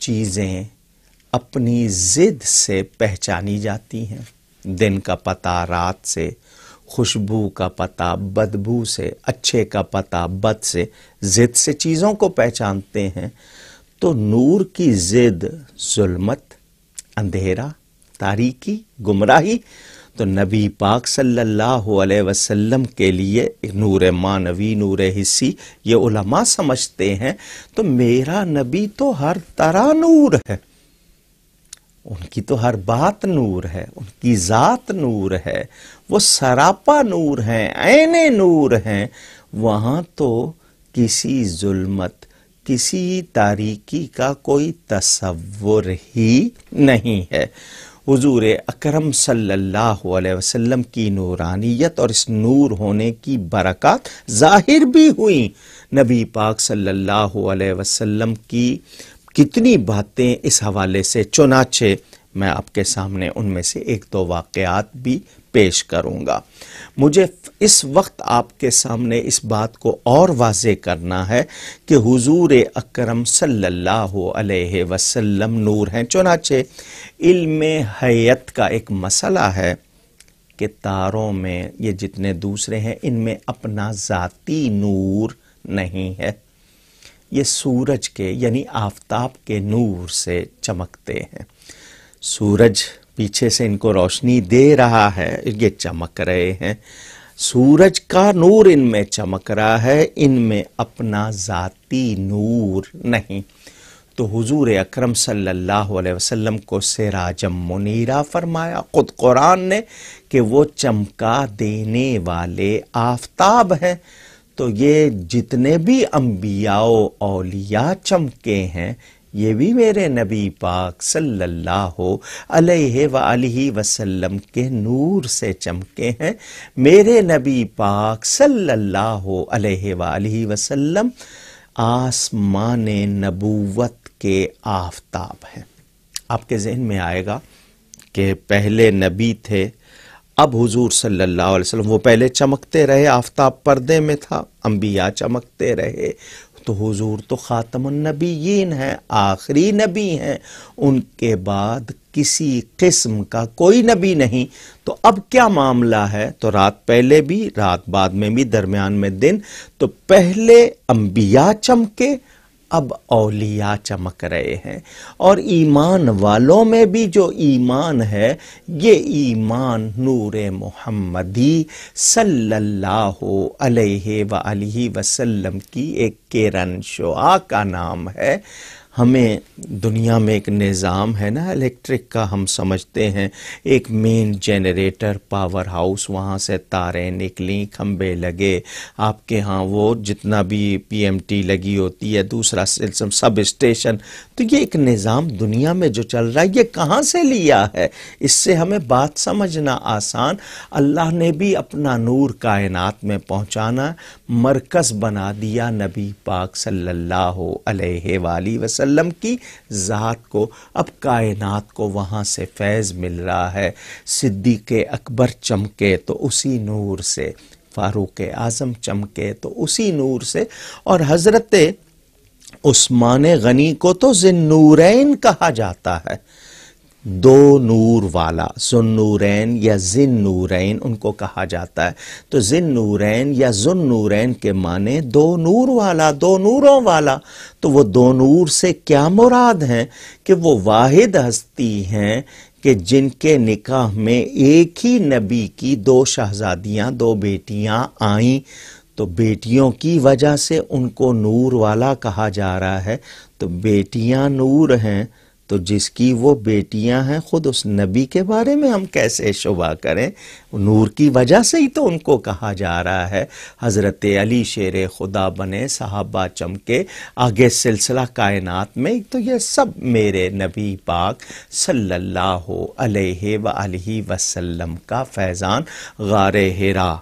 چیزیں اپنی ضد سے پہچانی جاتی ہیں۔ دن کا پتہ رات سے، خوشبو کا پتہ بدبو سے، اچھے کا پتہ بد سے، ضد سے چیزوں کو پہچانتے ہیں۔ تو نور کی ضد ظلمت، اندھیرا، تاریکی، گمراہی، تو نبی پاک صلی اللہ علیہ وسلم کے لیے نور معنوی، نور حسی، یہ علماء سمجھتے ہیں تو میرا نبی تو ہر طرح نور ہے، ان کی تو ہر بات نور ہے، ان کی ذات نور ہے، وہ سراپا نور ہیں، عین نور ہیں۔ وہاں تو کسی ظلمت، کسی تاریکی کا کوئی تصور ہی نہیں ہے۔ حضور اکرم صلی اللہ علیہ وسلم کی نورانیت اور اس نور ہونے کی برکات ظاہر بھی ہوئیں۔ نبی پاک صلی اللہ علیہ وسلم کی کتنی باتیں اس حوالے سے، چنانچہ میں آپ کے سامنے ان میں سے ایک دو واقعات بھی پیش کروں گا۔ مجھے اس وقت آپ کے سامنے اس بات کو اور واضح کرنا ہے کہ حضور اکرم صلی اللہ علیہ وسلم نور ہیں، چنانچہ علم حیت کا ایک مسئلہ ہے کہ تاروں میں یہ جتنے دوسرے ہیں ان میں اپنا ذاتی نور نہیں ہے، یہ سورج کے یعنی آفتاب کے نور سے چمکتے ہیں۔ سورج پیچھے سے ان کو روشنی دے رہا ہے، یہ چمک رہے ہیں، سورج کا نور ان میں چمک رہا ہے، ان میں اپنا ذاتی نور نہیں۔ تو حضور اکرم صلی اللہ علیہ وسلم کو سراجم منیرہ فرمایا خود قرآن نے کہ وہ چمکا دینے والے آفتاب ہیں۔ تو یہ جتنے بھی انبیاء و اولیاء چمکے ہیں، یہ بھی میرے نبی پاک صلی اللہ علیہ وآلہ وسلم کے نور سے چمکے ہیں۔ میرے نبی پاک صلی اللہ علیہ وآلہ وسلم آسمان نبوت کے آفتاب ہیں۔ آپ کے ذہن میں آئے گا کہ پہلے نبی تھے، اب حضور صلی اللہ علیہ وسلم، وہ پہلے چمکتے رہے، آفتاب پردے میں تھا، انبیاء چمکتے رہے، تو حضور تو خاتم النبیین ہیں، آخری نبی ہیں، ان کے بعد کسی قسم کا کوئی نبی نہیں۔ تو اب کیا معاملہ ہے؟ تو رات پہلے بھی، رات بعد میں بھی، درمیان میں دن، تو پہلے انبیاء چمکے، اب اولیاء چمک رہے ہیں۔ اور ایمان والوں میں بھی جو ایمان ہے، یہ ایمان نور محمدی صلی اللہ علیہ وآلہ وسلم کی ایک کرن شعاع کا نام ہے۔ ہمیں دنیا میں ایک نظام ہے نا الیکٹرک کا، ہم سمجھتے ہیں ایک مین جنریٹر پاور ہاؤس، وہاں سے تاریں نکلیں، کھمبے لگے، آپ کے ہاں وہ جتنا بھی پی ایم ٹی لگی ہوتی ہے، دوسرا سلسم سب اسٹیشن، تو یہ ایک نظام دنیا میں جو چل رہا ہے یہ کہاں سے لیا ہے؟ اس سے ہمیں بات سمجھنا آسان، اللہ نے بھی اپنا نور کائنات میں پہنچانا، مرکز بنا دیا نبی پاک صلی اللہ علیہ وآلہ وسلم کی ذات کو، اب کائنات کو وہاں سے فیض مل رہا ہے۔ صدیق اکبر چمکے تو اسی نور سے، فاروق اعظم چمکے تو اسی نور سے، اور حضرت عثمان غنی کو تو ذی النورین کہا جاتا ہے، دو نور والا، ذو النورین یا ذی النورین ان کو کہا جاتا ہے۔ تو ذی النورین یا ذو النورین کے معنی دو نور والا، دو نوروں والا۔ تو وہ دو نور سے کیا مراد ہیں؟ کہ وہ واحد ہستی ہیں کہ جن کے نکاح میں ایک ہی نبی کی دو شہزادیاں، دو بیٹیاں آئیں، تو بیٹیوں کی وجہ سے ان کو نور والا کہا جا رہا ہے۔ تو بیٹیاں نور ہیں، تو جس کی وہ بیٹیاں ہیں، خود اس نبی کے بارے میں ہم کیسے شبہ کریں؟ نور کی وجہ سے ہی تو ان کو کہا جا رہا ہے۔ حضرت علی شیر خدا بنے، صحابہ چمکے، آگے سلسلہ کائنات میں، تو یہ سب میرے نبی پاک صلی اللہ علیہ وآلہ وسلم کا فیضان۔ غار حرا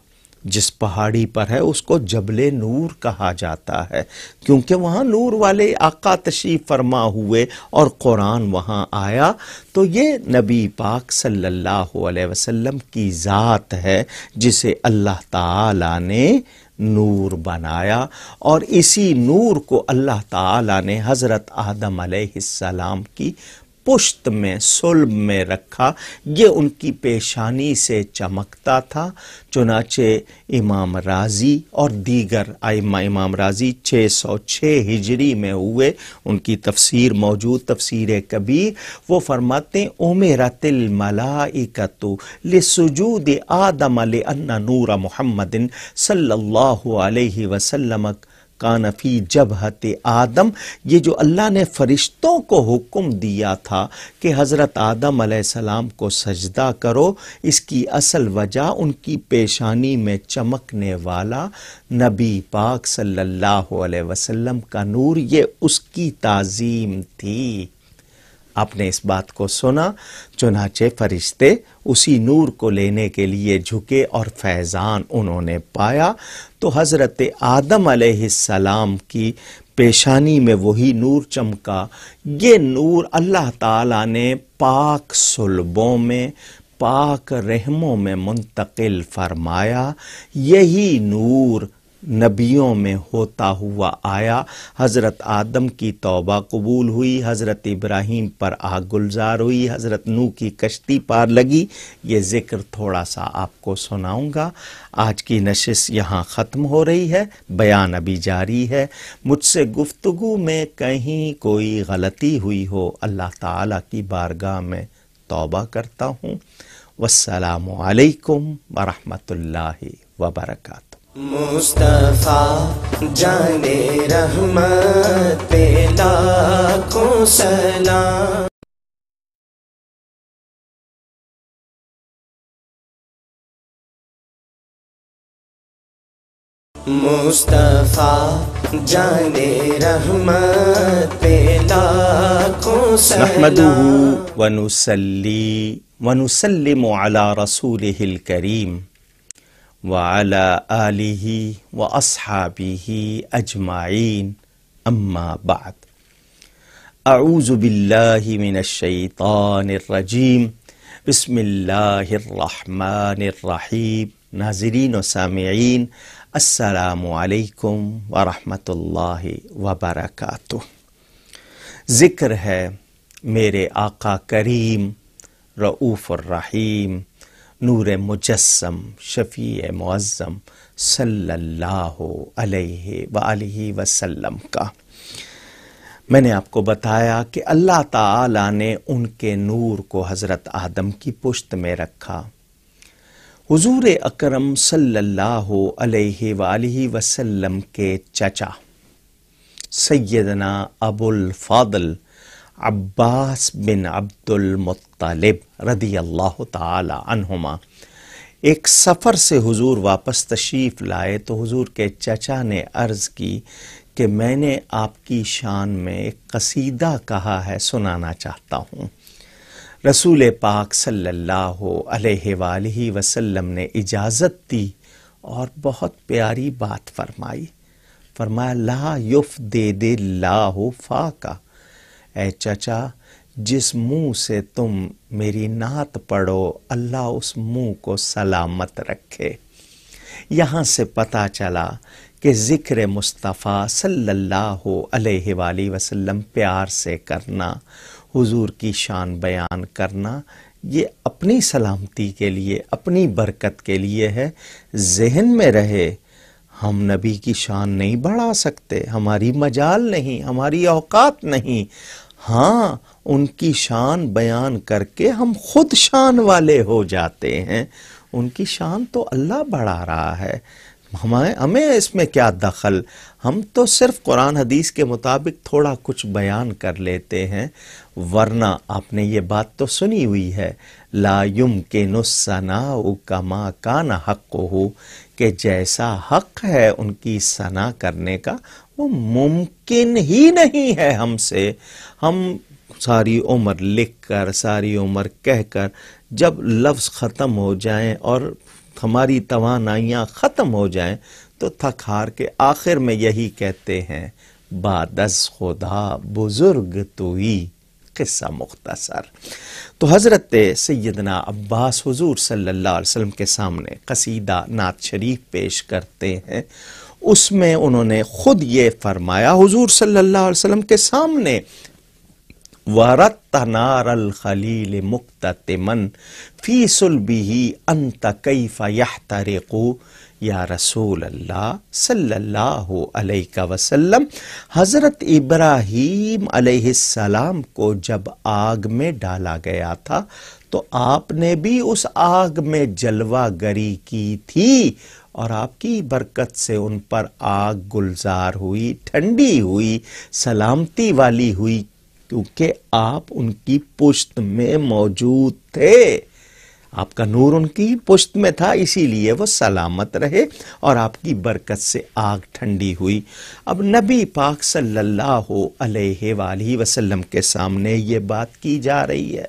جس پہاڑی پر ہے اس کو جبل نور کہا جاتا ہے، کیونکہ وہاں نور والے آقا تشریف فرما ہوئے اور قرآن وہاں آیا۔ تو یہ نبی پاک صلی اللہ علیہ وسلم کی ذات ہے جسے اللہ تعالی نے نور بنایا، اور اسی نور کو اللہ تعالی نے حضرت آدم علیہ السلام کی پشت میں، صلب میں رکھا، یہ ان کی پیشانی سے چمکتا تھا۔ چنانچہ امام رازی اور دیگر ائمہ، امام رازی 606 ہجری میں ہوئے، ان کی تفسیر موجود، تفسیر کبیر، وہ فرماتے ہیں امرت الملائکۃ لسجود آدم لأن نور محمد صلی اللہ علیہ وسلم کان فی جبہت آدم، یہ جو اللہ نے فرشتوں کو حکم دیا تھا کہ حضرت آدم علیہ السلام کو سجدہ کرو، اس کی اصل وجہ ان کی پیشانی میں چمکنے والا نبی پاک صلی اللہ علیہ وسلم کا نور، یہ اس کی تعظیم تھی۔ آپ نے اس بات کو سنا، چنانچہ فرشتے اسی نور کو لینے کے لیے جھکے اور فیضان انہوں نے پایا۔ تو حضرت آدم علیہ السلام کی پیشانی میں وہی نور چمکا، یہ نور اللہ تعالیٰ نے پاک صلبوں میں، پاک رحموں میں منتقل فرمایا، یہی نور نبیوں میں ہوتا ہوا آیا۔ حضرت آدم کی توبہ قبول ہوئی، حضرت ابراہیم پر آگ گلزار ہوئی، حضرت نوح کی کشتی پار لگی۔ یہ ذکر تھوڑا سا آپ کو سناؤں گا۔ آج کی نشست یہاں ختم ہو رہی ہے، بیان ابھی جاری ہے۔ مجھ سے گفتگو میں کہیں کوئی غلطی ہوئی ہو، اللہ تعالیٰ کی بارگاہ میں توبہ کرتا ہوں۔ والسلام علیکم ورحمۃ اللہ وبرکاتہ۔ مصطفیٰ جان رحمت پہ لاکھوں سلام۔ مصطفیٰ جان رحمت پہ لاکھوں سلام۔ نحمدہ ونصلی ونسلم علی رسولہ الکریم وعلى آلہ واصحابہ اجمعین، اما بعد۔ اعوذ باللہ من الشیطان الرجیم، بسم اللہ الرحمن الرحیم۔ ناظرین و سامعین، السلام علیکم ورحمۃ اللہ وبرکاتہ۔ ذکر ہے میرے آقا کریم، رؤوف الرحیم، نور مجسم، شفیع معظم صلی اللہ علیہ وآلہ وسلم کا۔ میں نے آپ کو بتایا کہ اللہ تعالی نے ان کے نور کو حضرت آدم کی پشت میں رکھا۔ حضور اکرم صلی اللہ علیہ وآلہ وسلم کے چچا سیدنا ابو الفاضل عباس بن عبد المطلب رضی اللہ تعالی عنہما ایک سفر سے حضور واپس تشریف لائے تو حضور کے چچا نے عرض کی کہ میں نے آپ کی شان میں ایک قصیدہ کہا ہے، سنانا چاہتا ہوں۔ رسول پاک صلی اللہ علیہ وآلہ وسلم نے اجازت دی اور بہت پیاری بات فرمائی۔ فرمایا لا یفدد اللہ فاکا، اے چچا جس منہ سے تم میری نعت پڑھو اللہ اس منہ کو سلامت رکھے۔ یہاں سے پتہ چلا کہ ذکر مصطفیٰ صلی اللہ علیہ وآلہ وسلم پیار سے کرنا، حضور کی شان بیان کرنا، یہ اپنی سلامتی کے لیے، اپنی برکت کے لیے ہے۔ ذہن میں رہے ہم نبی کی شان نہیں بڑھا سکتے، ہماری مجال نہیں، ہماری اوقات نہیں، ہاں ان کی شان بیان کر کے ہم خود شان والے ہو جاتے ہیں۔ ان کی شان تو اللہ بڑھا رہا ہے، ہمیں اس میں کیا دخل؟ ہم تو صرف قرآن حدیث کے مطابق تھوڑا کچھ بیان کر لیتے ہیں، ورنہ آپ نے یہ بات تو سنی ہوئی ہے لا یمکن الثناء کما کان حقہ، کہ جیسا حق ہے ان کی ثنا کرنے کا وہ ممکن ہی نہیں ہے ہم سے۔ ہم ساری عمر لکھ کر، ساری عمر کہہ کر جب لفظ ختم ہو جائیں اور ہماری توانائیاں ختم ہو جائیں تو تھک ہار کے آخر میں یہی کہتے ہیں بعد از خدا بزرگ توئی، قصہ مختصر۔ تو حضرت سیدنا عباس حضور صلی اللہ علیہ وسلم کے سامنے قصیدہ نعت شریف پیش کرتے ہیں۔ اس میں انہوں نے خود یہ فرمایا حضور صلی اللہ علیہ وسلم کے سامنے وَرَدْتَ نَارَ الْخَلِيلِ مُقْتَتِمًا فِي صُلْبِهِ أَنْتَ كَيْفَ يَحْتَرِقُ، یا رسول اللہ صلی اللہ علیہ وسلم، حضرت ابراہیم علیہ السلام کو جب آگ میں ڈالا گیا تھا تو آپ نے بھی اس آگ میں جلوہ گری کی تھی، اور آپ کی برکت سے ان پر آگ گلزار ہوئی، ٹھنڈی ہوئی، سلامتی والی ہوئی، کیونکہ آپ ان کی پشت میں موجود تھے۔ آپ کا نور ان کی پشت میں تھا، اسی لیے وہ سلامت رہے اور آپ کی برکت سے آگ ٹھنڈی ہوئی۔ اب نبی پاک صلی اللہ علیہ وآلہ وسلم کے سامنے یہ بات کی جا رہی ہے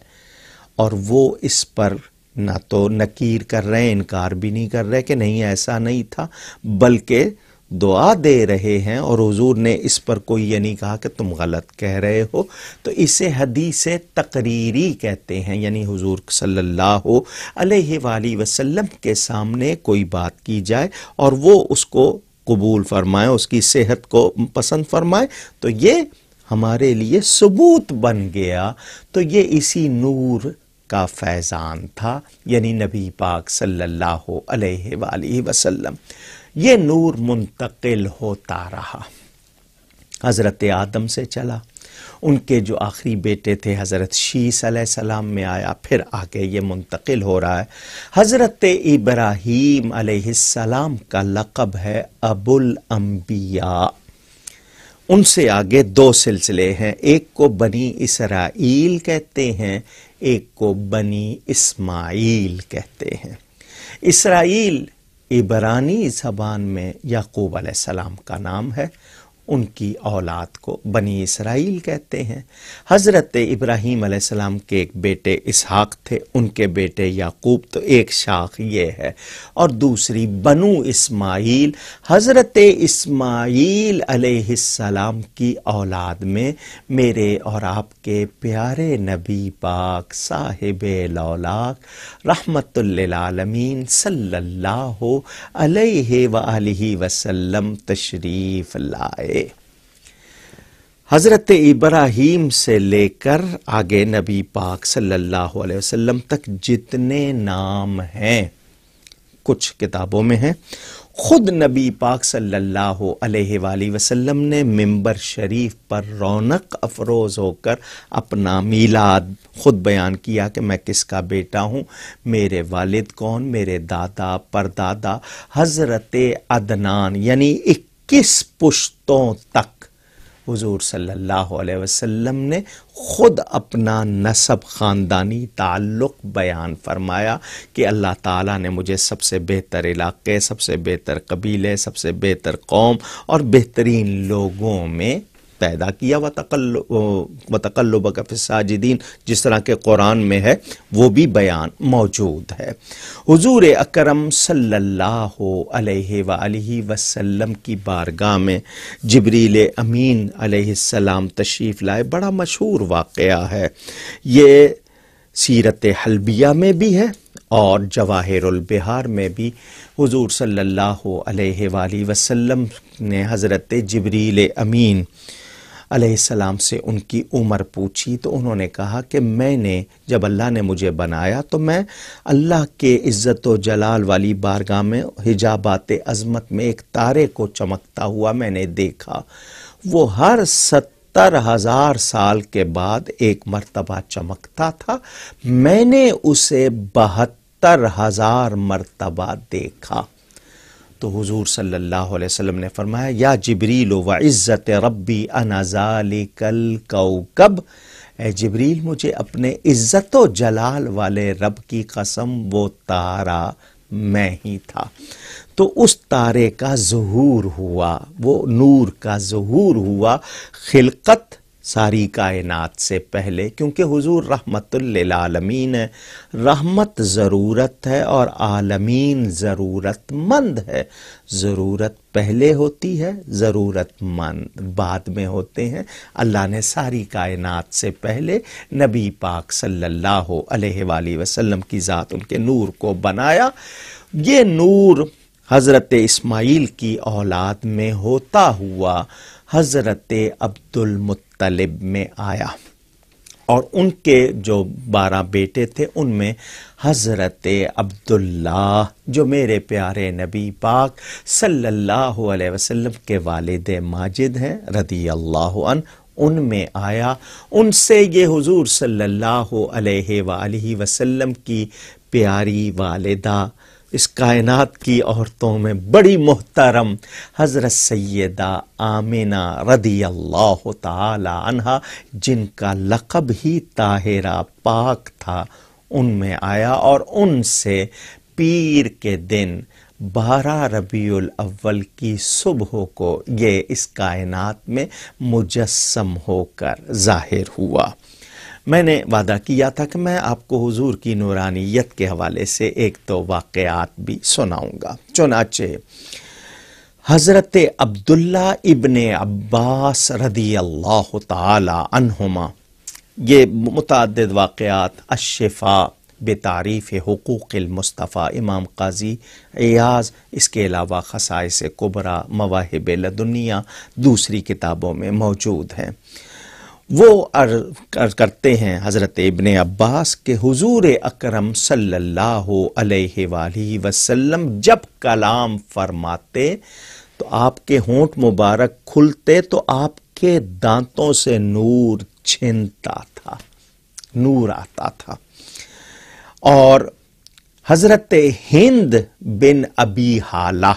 اور وہ اس پر نہ تو نکیر کر رہے ہیں، انکار بھی نہیں کر رہے کہ نہیں ایسا نہیں تھا، بلکہ دعا دے رہے ہیں، اور حضور نے اس پر کوئی یہ نہیں کہا کہ تم غلط کہہ رہے ہو۔ تو اسے حدیث تقریری کہتے ہیں، یعنی حضور صلی اللہ علیہ وآلہ وسلم کے سامنے کوئی بات کی جائے اور وہ اس کو قبول فرمائے، اس کی صحت کو پسند فرمائے، تو یہ ہمارے لیے ثبوت بن گیا۔ تو یہ اسی نور کا فیضان تھا، یعنی نبی پاک صلی اللہ علیہ وآلہ وسلم۔ یہ نور منتقل ہوتا رہا، حضرت آدم سے چلا، ان کے جو آخری بیٹے تھے حضرت شیس علیہ السلام میں آیا، پھر آگے یہ منتقل ہو رہا ہے۔ حضرت ابراہیم علیہ السلام کا لقب ہے ابو الانبیاء۔ ان سے آگے دو سلسلے ہیں، ایک کو بنی اسرائیل کہتے ہیں، ایک کو بنی اسماعیل کہتے ہیں۔ اسرائیل عبرانی زبان میں یعقوب علیہ السلام کا نام ہے، ان کی اولاد کو بنی اسرائیل کہتے ہیں۔ حضرت ابراہیم علیہ السلام کے ایک بیٹے اسحاق تھے، ان کے بیٹے یعقوب، تو ایک شاخ یہ ہے، اور دوسری بنو اسماعیل، حضرت اسماعیل علیہ السلام کی اولاد میں میرے اور آپ کے پیارے نبی پاک صاحب الاولاق رحمت للعالمین صلی اللہ علیہ وآلہ وسلم تشریف لائے۔ حضرت ابراہیم سے لے کر آگے نبی پاک صلی اللہ علیہ وسلم تک جتنے نام ہیں کچھ کتابوں میں ہیں، خود نبی پاک صلی اللہ علیہ وآلہ وسلم نے منبر شریف پر رونق افروز ہو کر اپنا میلاد خود بیان کیا کہ میں کس کا بیٹا ہوں، میرے والد کون، میرے دادا پردادا حضرت عدنان، یعنی 21 پشتوں تک حضور صلی اللہ علیہ وسلم نے خود اپنا نسب خاندانی تعلق بیان فرمایا کہ اللہ تعالیٰ نے مجھے سب سے بہتر علاقے، سب سے بہتر قبیلے، سب سے بہتر قوم اور بہترین لوگوں میں پیدا کیا۔ وَتَقَلُّبَكَ فِي السَّاجِدِينَ، جس طرح کے قرآن میں ہے وہ بھی بیان موجود ہے۔ حضور اکرم صلی اللہ علیہ وآلہ وسلم کی بارگاہ میں جبریل امین علیہ السلام تشریف لائے۔ بڑا مشہور واقعہ ہے یہ، سیرت حلبیہ میں بھی ہے اور جواہر البحار میں بھی۔ حضور صلی اللہ علیہ وآلہ وسلم نے حضرت جبریل امین علیہ السلام سے ان کی عمر پوچھی تو انہوں نے کہا کہ میں نے جب اللہ نے مجھے بنایا تو میں اللہ کے عزت و جلال والی بارگاہ میں حجابات عظمت میں ایک تارے کو چمکتا ہوا میں نے دیکھا۔ وہ ہر 70,000 سال کے بعد ایک مرتبہ چمکتا تھا، میں نے اسے 72,000 مرتبہ دیکھا۔ تو حضور صلی اللہ علیہ وسلم نے فرمایا یا جبریل وعزت ربی انا ذالک الکوکب، اے جبریل مجھے اپنے عزت و جلال والے رب کی قسم وہ تارا میں ہی تھا۔ تو اس تارے کا ظہور ہوا، وہ نور کا ظہور ہوا خلقت ساری کائنات سے پہلے، کیونکہ حضور رحمت للعالمین ہے، رحمت ضرورت ہے اور عالمین ضرورت مند ہے۔ ضرورت پہلے ہوتی ہے، ضرورت مند بعد میں ہوتے ہیں۔ اللہ نے ساری کائنات سے پہلے نبی پاک صلی اللہ علیہ وآلہ وسلم کی ذات، ان کے نور کو بنایا۔ یہ نور حضرت اسماعیل کی اولاد میں ہوتا ہوا حضرت عبد المطلب میں آیا، اور ان کے جو 12 بیٹے تھے ان میں حضرت عبداللہ جو میرے پیارے نبی پاک صلی اللہ علیہ وسلم کے والد ماجد ہیں رضی اللہ عنہ، ان میں آیا۔ ان سے یہ حضور صلی اللہ علیہ وآلہ وسلم کی پیاری والدہ، اس کائنات کی عورتوں میں بڑی محترم حضرت سیدہ آمنہ رضی اللہ تعالی عنہا، جن کا لقب ہی طاہرہ پاک تھا، ان میں آیا اور ان سے پیر کے دن 12 ربیع الاول کی صبح کو یہ اس کائنات میں مجسم ہو کر ظاہر ہوا۔ میں نے وعدہ کیا تھا کہ میں آپ کو حضور کی نورانیت کے حوالے سے ایک دو واقعات بھی سناؤں گا۔ چنانچہ حضرت عبداللہ ابن عباس رضی اللہ تعالی عنہما، یہ متعدد واقعات الشفاء بتعریف حقوق المصطفیٰ امام قاضی ایاز، اس کے علاوہ خصائص کبریٰ مواہب لدنیہ دوسری کتابوں میں موجود ہیں۔ وہ عرض کرتے ہیں حضرت ابن عباس کہ حضور اکرم صلی اللہ علیہ وآلہ وسلم جب کلام فرماتے تو آپ کے ہونٹ مبارک کھلتے تو آپ کے دانتوں سے نور چھنتا تھا، نور آتا تھا۔ اور حضرت ہند بن ابی حالہ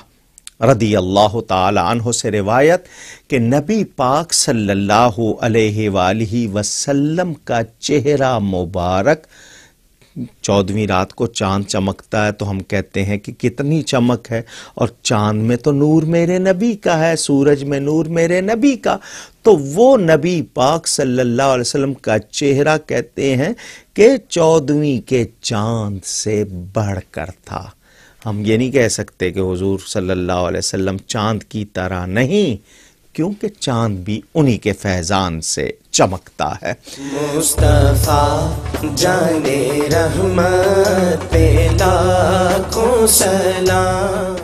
رضی اللہ تعالی عنہ سے روایت کہ نبی پاک صلی اللہ علیہ وآلہ وسلم کا چہرہ مبارک 14ویں رات کو چاند چمکتا ہے تو ہم کہتے ہیں کہ کتنی چمک ہے، اور چاند میں تو نور میرے نبی کا ہے، سورج میں نور میرے نبی کا، تو وہ نبی پاک صلی اللہ علیہ وسلم کا چہرہ کہتے ہیں کہ 14ویں کے چاند سے بڑھ کر تھا۔ ہم یہ نہیں کہہ سکتے کہ حضور صلی اللہ علیہ وسلم چاند کی طرح نہیں، کیونکہ چاند بھی انہی کے فیضان سے چمکتا ہے۔ مصطفیٰ جان رحمت پہ لاکھوں سلام،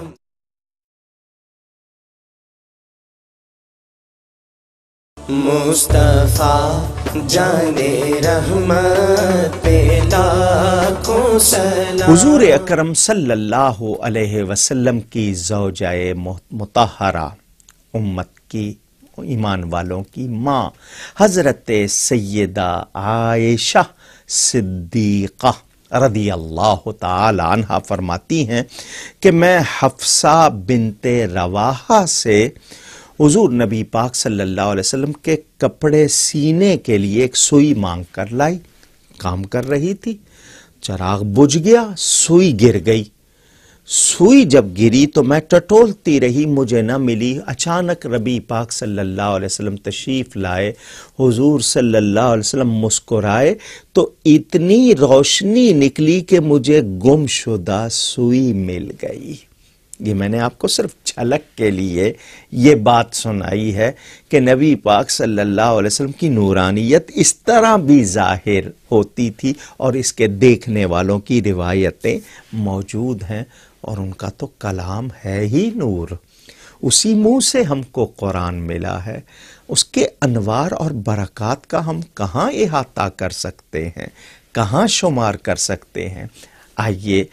مصطفیٰ جان رحمت پہ لاکھوں سلام۔ حضور اکرم صلی اللہ علیہ وسلم کی زوجہ مطہرہ، امت کی ایمان والوں کی ماں حضرت سیدہ عائشہ صدیقہ رضی اللہ تعالی عنہ فرماتی ہیں کہ میں حفصہ بنت رواحہ سے حضور نبی پاک صلی اللہ علیہ وسلم کے کپڑے سینے کے لیے ایک سوئی مانگ کر لائی، کام کر رہی تھی، چراغ بجھ گیا، سوئی گر گئی، سوئی جب گری تو میں ٹٹولتی رہی، مجھے نہ ملی۔ اچانک نبی پاک صلی اللہ علیہ وسلم تشریف لائے، حضور صلی اللہ علیہ وسلم مسکرائے تو اتنی روشنی نکلی کہ مجھے گم شدہ سوئی مل گئی۔ یہ میں نے آپ کو صرف جھلک کے لیے یہ بات سنائی ہے کہ نبی پاک صلی اللہ علیہ وسلم کی نورانیت اس طرح بھی ظاہر ہوتی تھی، اور اس کے دیکھنے والوں کی روایتیں موجود ہیں، اور ان کا تو کلام ہے ہی نور۔ اسی منہ سے ہم کو قرآن ملا ہے، اس کے انوار اور برکات کا ہم کہاں احاطہ کر سکتے ہیں، کہاں شمار کر سکتے ہیں۔ آئیے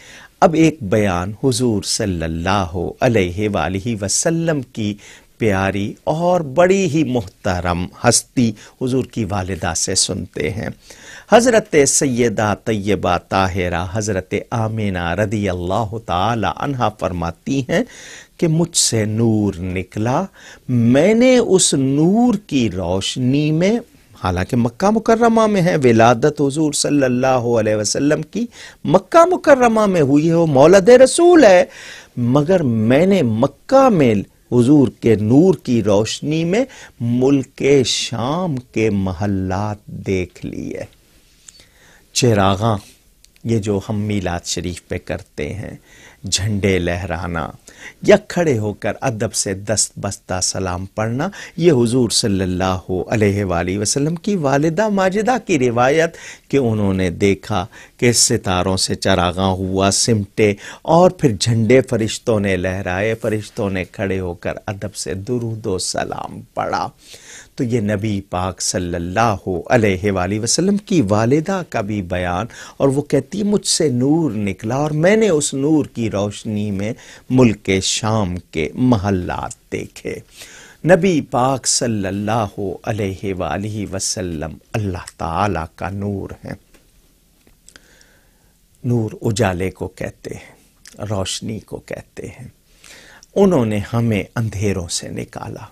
اب ایک بیان حضور صلی اللہ علیہ وآلہ وسلم کی پیاری اور بڑی ہی محترم ہستی حضور کی والدہ سے سنتے ہیں۔ حضرت سیدہ طیبہ طاہرہ حضرت آمینہ رضی اللہ تعالی عنہا فرماتی ہیں کہ مجھ سے نور نکلا، میں نے اس نور کی روشنی میں، حالانکہ مکہ مکرمہ میں ہے، ولادت حضور صلی اللہ علیہ وسلم کی مکہ مکرمہ میں ہوئی ہے، وہ مولد رسول ہے، مگر میں نے مکہ میں حضور کے نور کی روشنی میں ملک شام کے محلات دیکھ لیے۔ چراغاں، یہ جو ہم میلاد شریف پہ کرتے ہیں، جھنڈے لہرانا یا کھڑے ہو کر ادب سے دست بستہ سلام پڑھنا، یہ حضور صلی اللہ علیہ وآلہ وسلم کی والدہ ماجدہ کی روایت کہ انہوں نے دیکھا کہ ستاروں سے چراغاں ہوا سمٹے، اور پھر جھنڈے فرشتوں نے لہرائے، فرشتوں نے کھڑے ہو کر ادب سے درود و سلام پڑھا۔ تو یہ نبی پاک صلی اللہ علیہ وآلہ وسلم کی والدہ کا بھی بیان، اور وہ کہتی مجھ سے نور نکلا اور میں نے اس نور کی روشنی میں ملک شام کے محلات دیکھے۔ نبی پاک صلی اللہ علیہ وآلہ وسلم اللہ تعالی کا نور ہے۔ نور اجالے کو کہتے ہیں، روشنی کو کہتے ہیں۔ انہوں نے ہمیں اندھیروں سے نکالا۔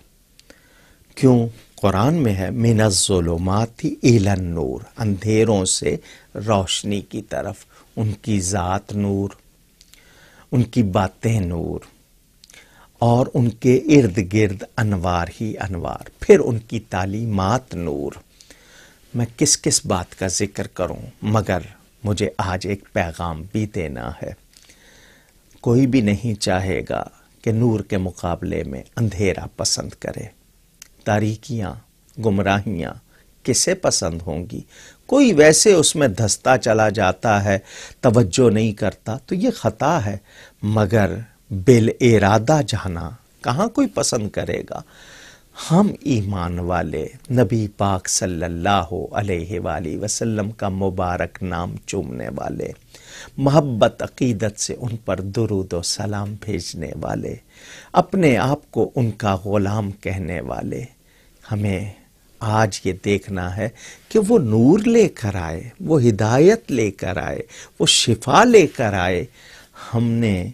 کیوں؟ قرآن میں ہے من الظلمات الی النور، اندھیروں سے روشنی کی طرف۔ ان کی ذات نور، ان کی باتیں نور، اور ان کے ارد گرد انوار ہی انوار، پھر ان کی تعلیمات نور۔ میں کس کس بات کا ذکر کروں، مگر مجھے آج ایک پیغام بھی دینا ہے۔ کوئی بھی نہیں چاہے گا کہ نور کے مقابلے میں اندھیرا پسند کرے۔ تاریکیاں، گمراہیاں کسے پسند ہوں گی؟ کوئی ویسے اس میں دھستا چلا جاتا ہے، توجہ نہیں کرتا، تو یہ خطا ہے، مگر بالارادہ جانا کہاں کوئی پسند کرے گا؟ ہم ایمان والے نبی پاک صلی اللہ علیہ وآلہ وسلم کا مبارک نام چومنے والے، محبت عقیدت سے ان پر درود و سلام بھیجنے والے، اپنے آپ کو ان کا غلام کہنے والے، ہمیں آج یہ دیکھنا ہے کہ وہ نور لے کر آئے، وہ ہدایت لے کر آئے، وہ شفا لے کر آئے۔ ہم نے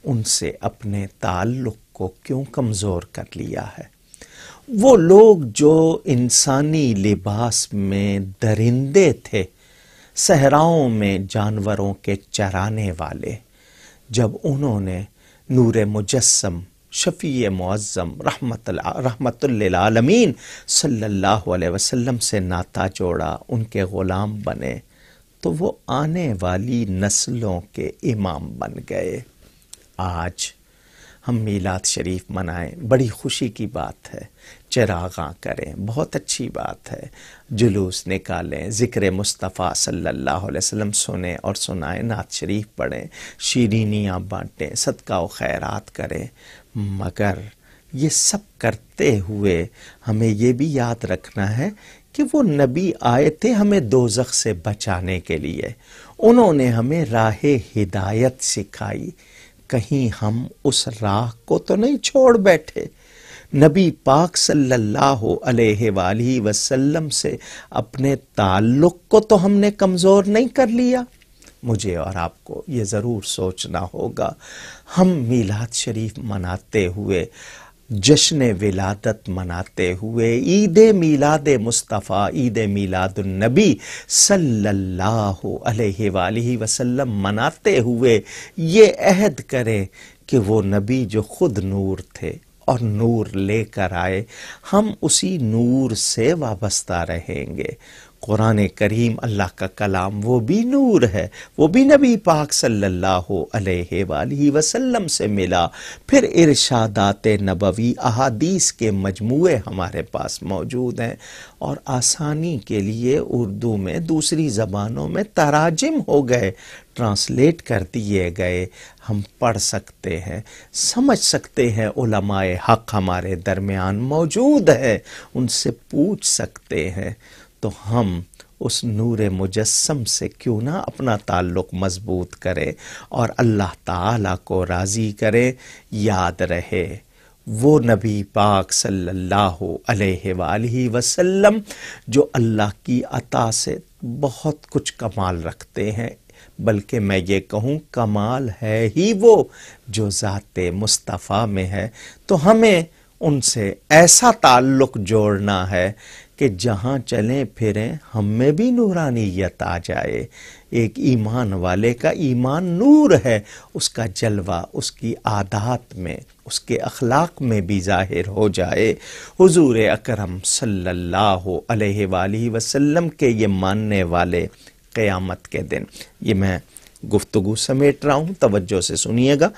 ان سے اپنے تعلق کو کیوں کمزور کر لیا ہے؟ وہ لوگ جو انسانی لباس میں درندے تھے، صحراؤں میں جانوروں کے چرانے والے، جب انہوں نے نور مجسم شفیع معظم رحمت للعالمین صلی اللہ علیہ وسلم سے ناتا جوڑا، ان کے غلام بنے، تو وہ آنے والی نسلوں کے امام بن گئے۔ آج ہم میلاد شریف منائیں، بڑی خوشی کی بات ہے، چراغاں کریں، بہت اچھی بات ہے، جلوس نکالیں، ذکر مصطفیٰ صلی اللہ علیہ وسلم سنیں اور سنائیں، نعت شریف پڑھیں، شیرینیاں بانٹیں، صدقہ و خیرات کریں، مگر یہ سب کرتے ہوئے ہمیں یہ بھی یاد رکھنا ہے کہ وہ نبی آئے تھے ہمیں دوزخ سے بچانے کے لیے، انہوں نے ہمیں راہ ہدایت سکھائی، کہیں ہم اس راہ کو تو نہیں چھوڑ بیٹھے؟ نبی پاک صلی اللہ علیہ وآلہ وسلم سے اپنے تعلق کو تو ہم نے کمزور نہیں کر لیا؟ مجھے اور آپ کو یہ ضرور سوچنا ہوگا۔ ہم میلاد شریف مناتے ہوئے جشن ولادت مناتے ہوئے، عید میلاد مصطفیٰ، عید میلاد النبی صلی اللہ علیہ وآلہ وسلم مناتے ہوئے یہ عہد کریں کہ وہ نبی جو خود نور تھے اور نور لے کر آئے، ہم اسی نور سے وابستہ رہیں گے۔ قرآن کریم اللہ کا کلام وہ بھی نور ہے، وہ بھی نبی پاک صلی اللہ علیہ وآلہ وسلم سے ملا۔ پھر ارشادات نبوی، احادیث کے مجموعے ہمارے پاس موجود ہیں، اور آسانی کے لیے اردو میں دوسری زبانوں میں تراجم ہو گئے، ٹرانسلیٹ کر دیے گئے، ہم پڑھ سکتے ہیں، سمجھ سکتے ہیں۔ علماء حق ہمارے درمیان موجود ہے، ان سے پوچھ سکتے ہیں۔ تو ہم اس نور مجسم سے کیوں نہ اپنا تعلق مضبوط کریں اور اللہ تعالیٰ کو راضی کریں۔ یاد رہے وہ نبی پاک صلی اللہ علیہ وآلہ وسلم جو اللہ کی عطا سے بہت کچھ کمال رکھتے ہیں، بلکہ میں یہ کہوں کمال ہے ہی وہ جو ذات مصطفیٰ میں ہے۔ تو ہمیں ان سے ایسا تعلق جوڑنا ہے کہ جہاں چلیں پھریں ہم میں بھی نورانیت آ جائے۔ ایک ایمان والے کا ایمان نور ہے، اس کا جلوہ اس کی عادات میں، اس کے اخلاق میں بھی ظاہر ہو جائے۔ حضور اکرم صلی اللہ علیہ وآلہ وسلم کے یہ ماننے والے قیامت کے دن، یہ میں گفتگو سمیٹ رہا ہوں، توجہ سے سنیے گا۔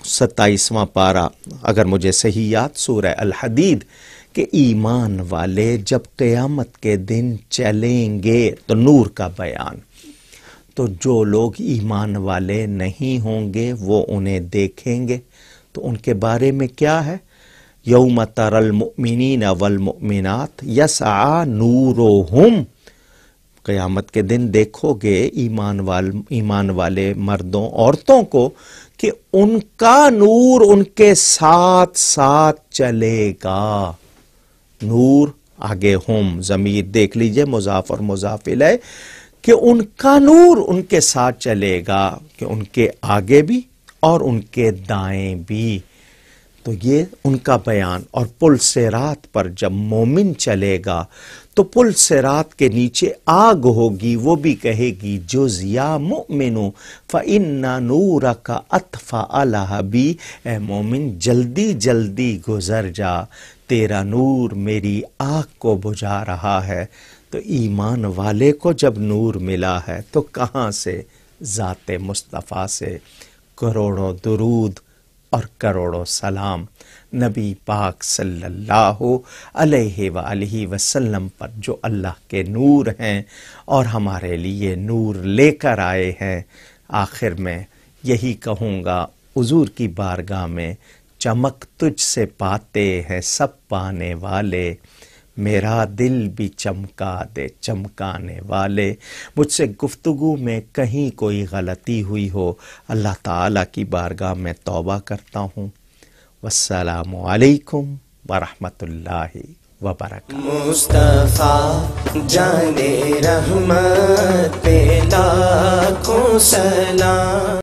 27واں پارہ اگر مجھے صحیح یاد، سورہ الحدید، کہ ایمان والے جب قیامت کے دن چلیں گے، تو نور کا بیان، تو جو لوگ ایمان والے نہیں ہوں گے وہ انہیں دیکھیں گے، تو ان کے بارے میں کیا ہے؟ یوم تری المؤمنین والمؤمنات یسعی نورہم، قیامت کے دن دیکھو گے ایمان والے مردوں عورتوں کو کہ ان کا نور ان کے ساتھ ساتھ چلے گا۔ نور آگے ہم ضمیر دیکھ لیجئے، مضاف اور مضاف الیہ، کہ ان کا نور ان کے ساتھ چلے گا، کہ ان کے آگے بھی اور ان کے دائیں بھی۔ تو یہ ان کا بیان۔ اور پل صراط پر جب مومن چلے گا تو پل صراط کے نیچے آگ ہوگی، وہ بھی کہے گی جز یا مؤمنو فإن نورک اطفأ لہبی، اے مومن جلدی جلدی گزر جا، تیرا نور میری آگ کو بجھا رہا ہے۔ تو ایمان والے کو جب نور ملا ہے تو کہاں سے؟ ذات مصطفیٰ سے۔ کروڑوں درود اور کروڑوں سلام نبی پاک صلی اللہ علیہ وآلہ وسلم پر، جو اللہ کے نور ہیں اور ہمارے لیے نور لے کر آئے ہیں۔ آخر میں یہی کہوں گا حضور کی بارگاہ میں، چمک تجھ سے پاتے ہیں سب پانے والے، میرا دل بھی چمکا دے چمکانے والے۔ مجھ سے گفتگو میں کہیں کوئی غلطی ہوئی ہو، اللہ تعالیٰ کی بارگاہ میں توبہ کرتا ہوں۔ والسلام علیکم ورحمۃ اللہ وبرکاتہ۔ مصطفیٰ جانے رحمت پہ لاکھوں سلام۔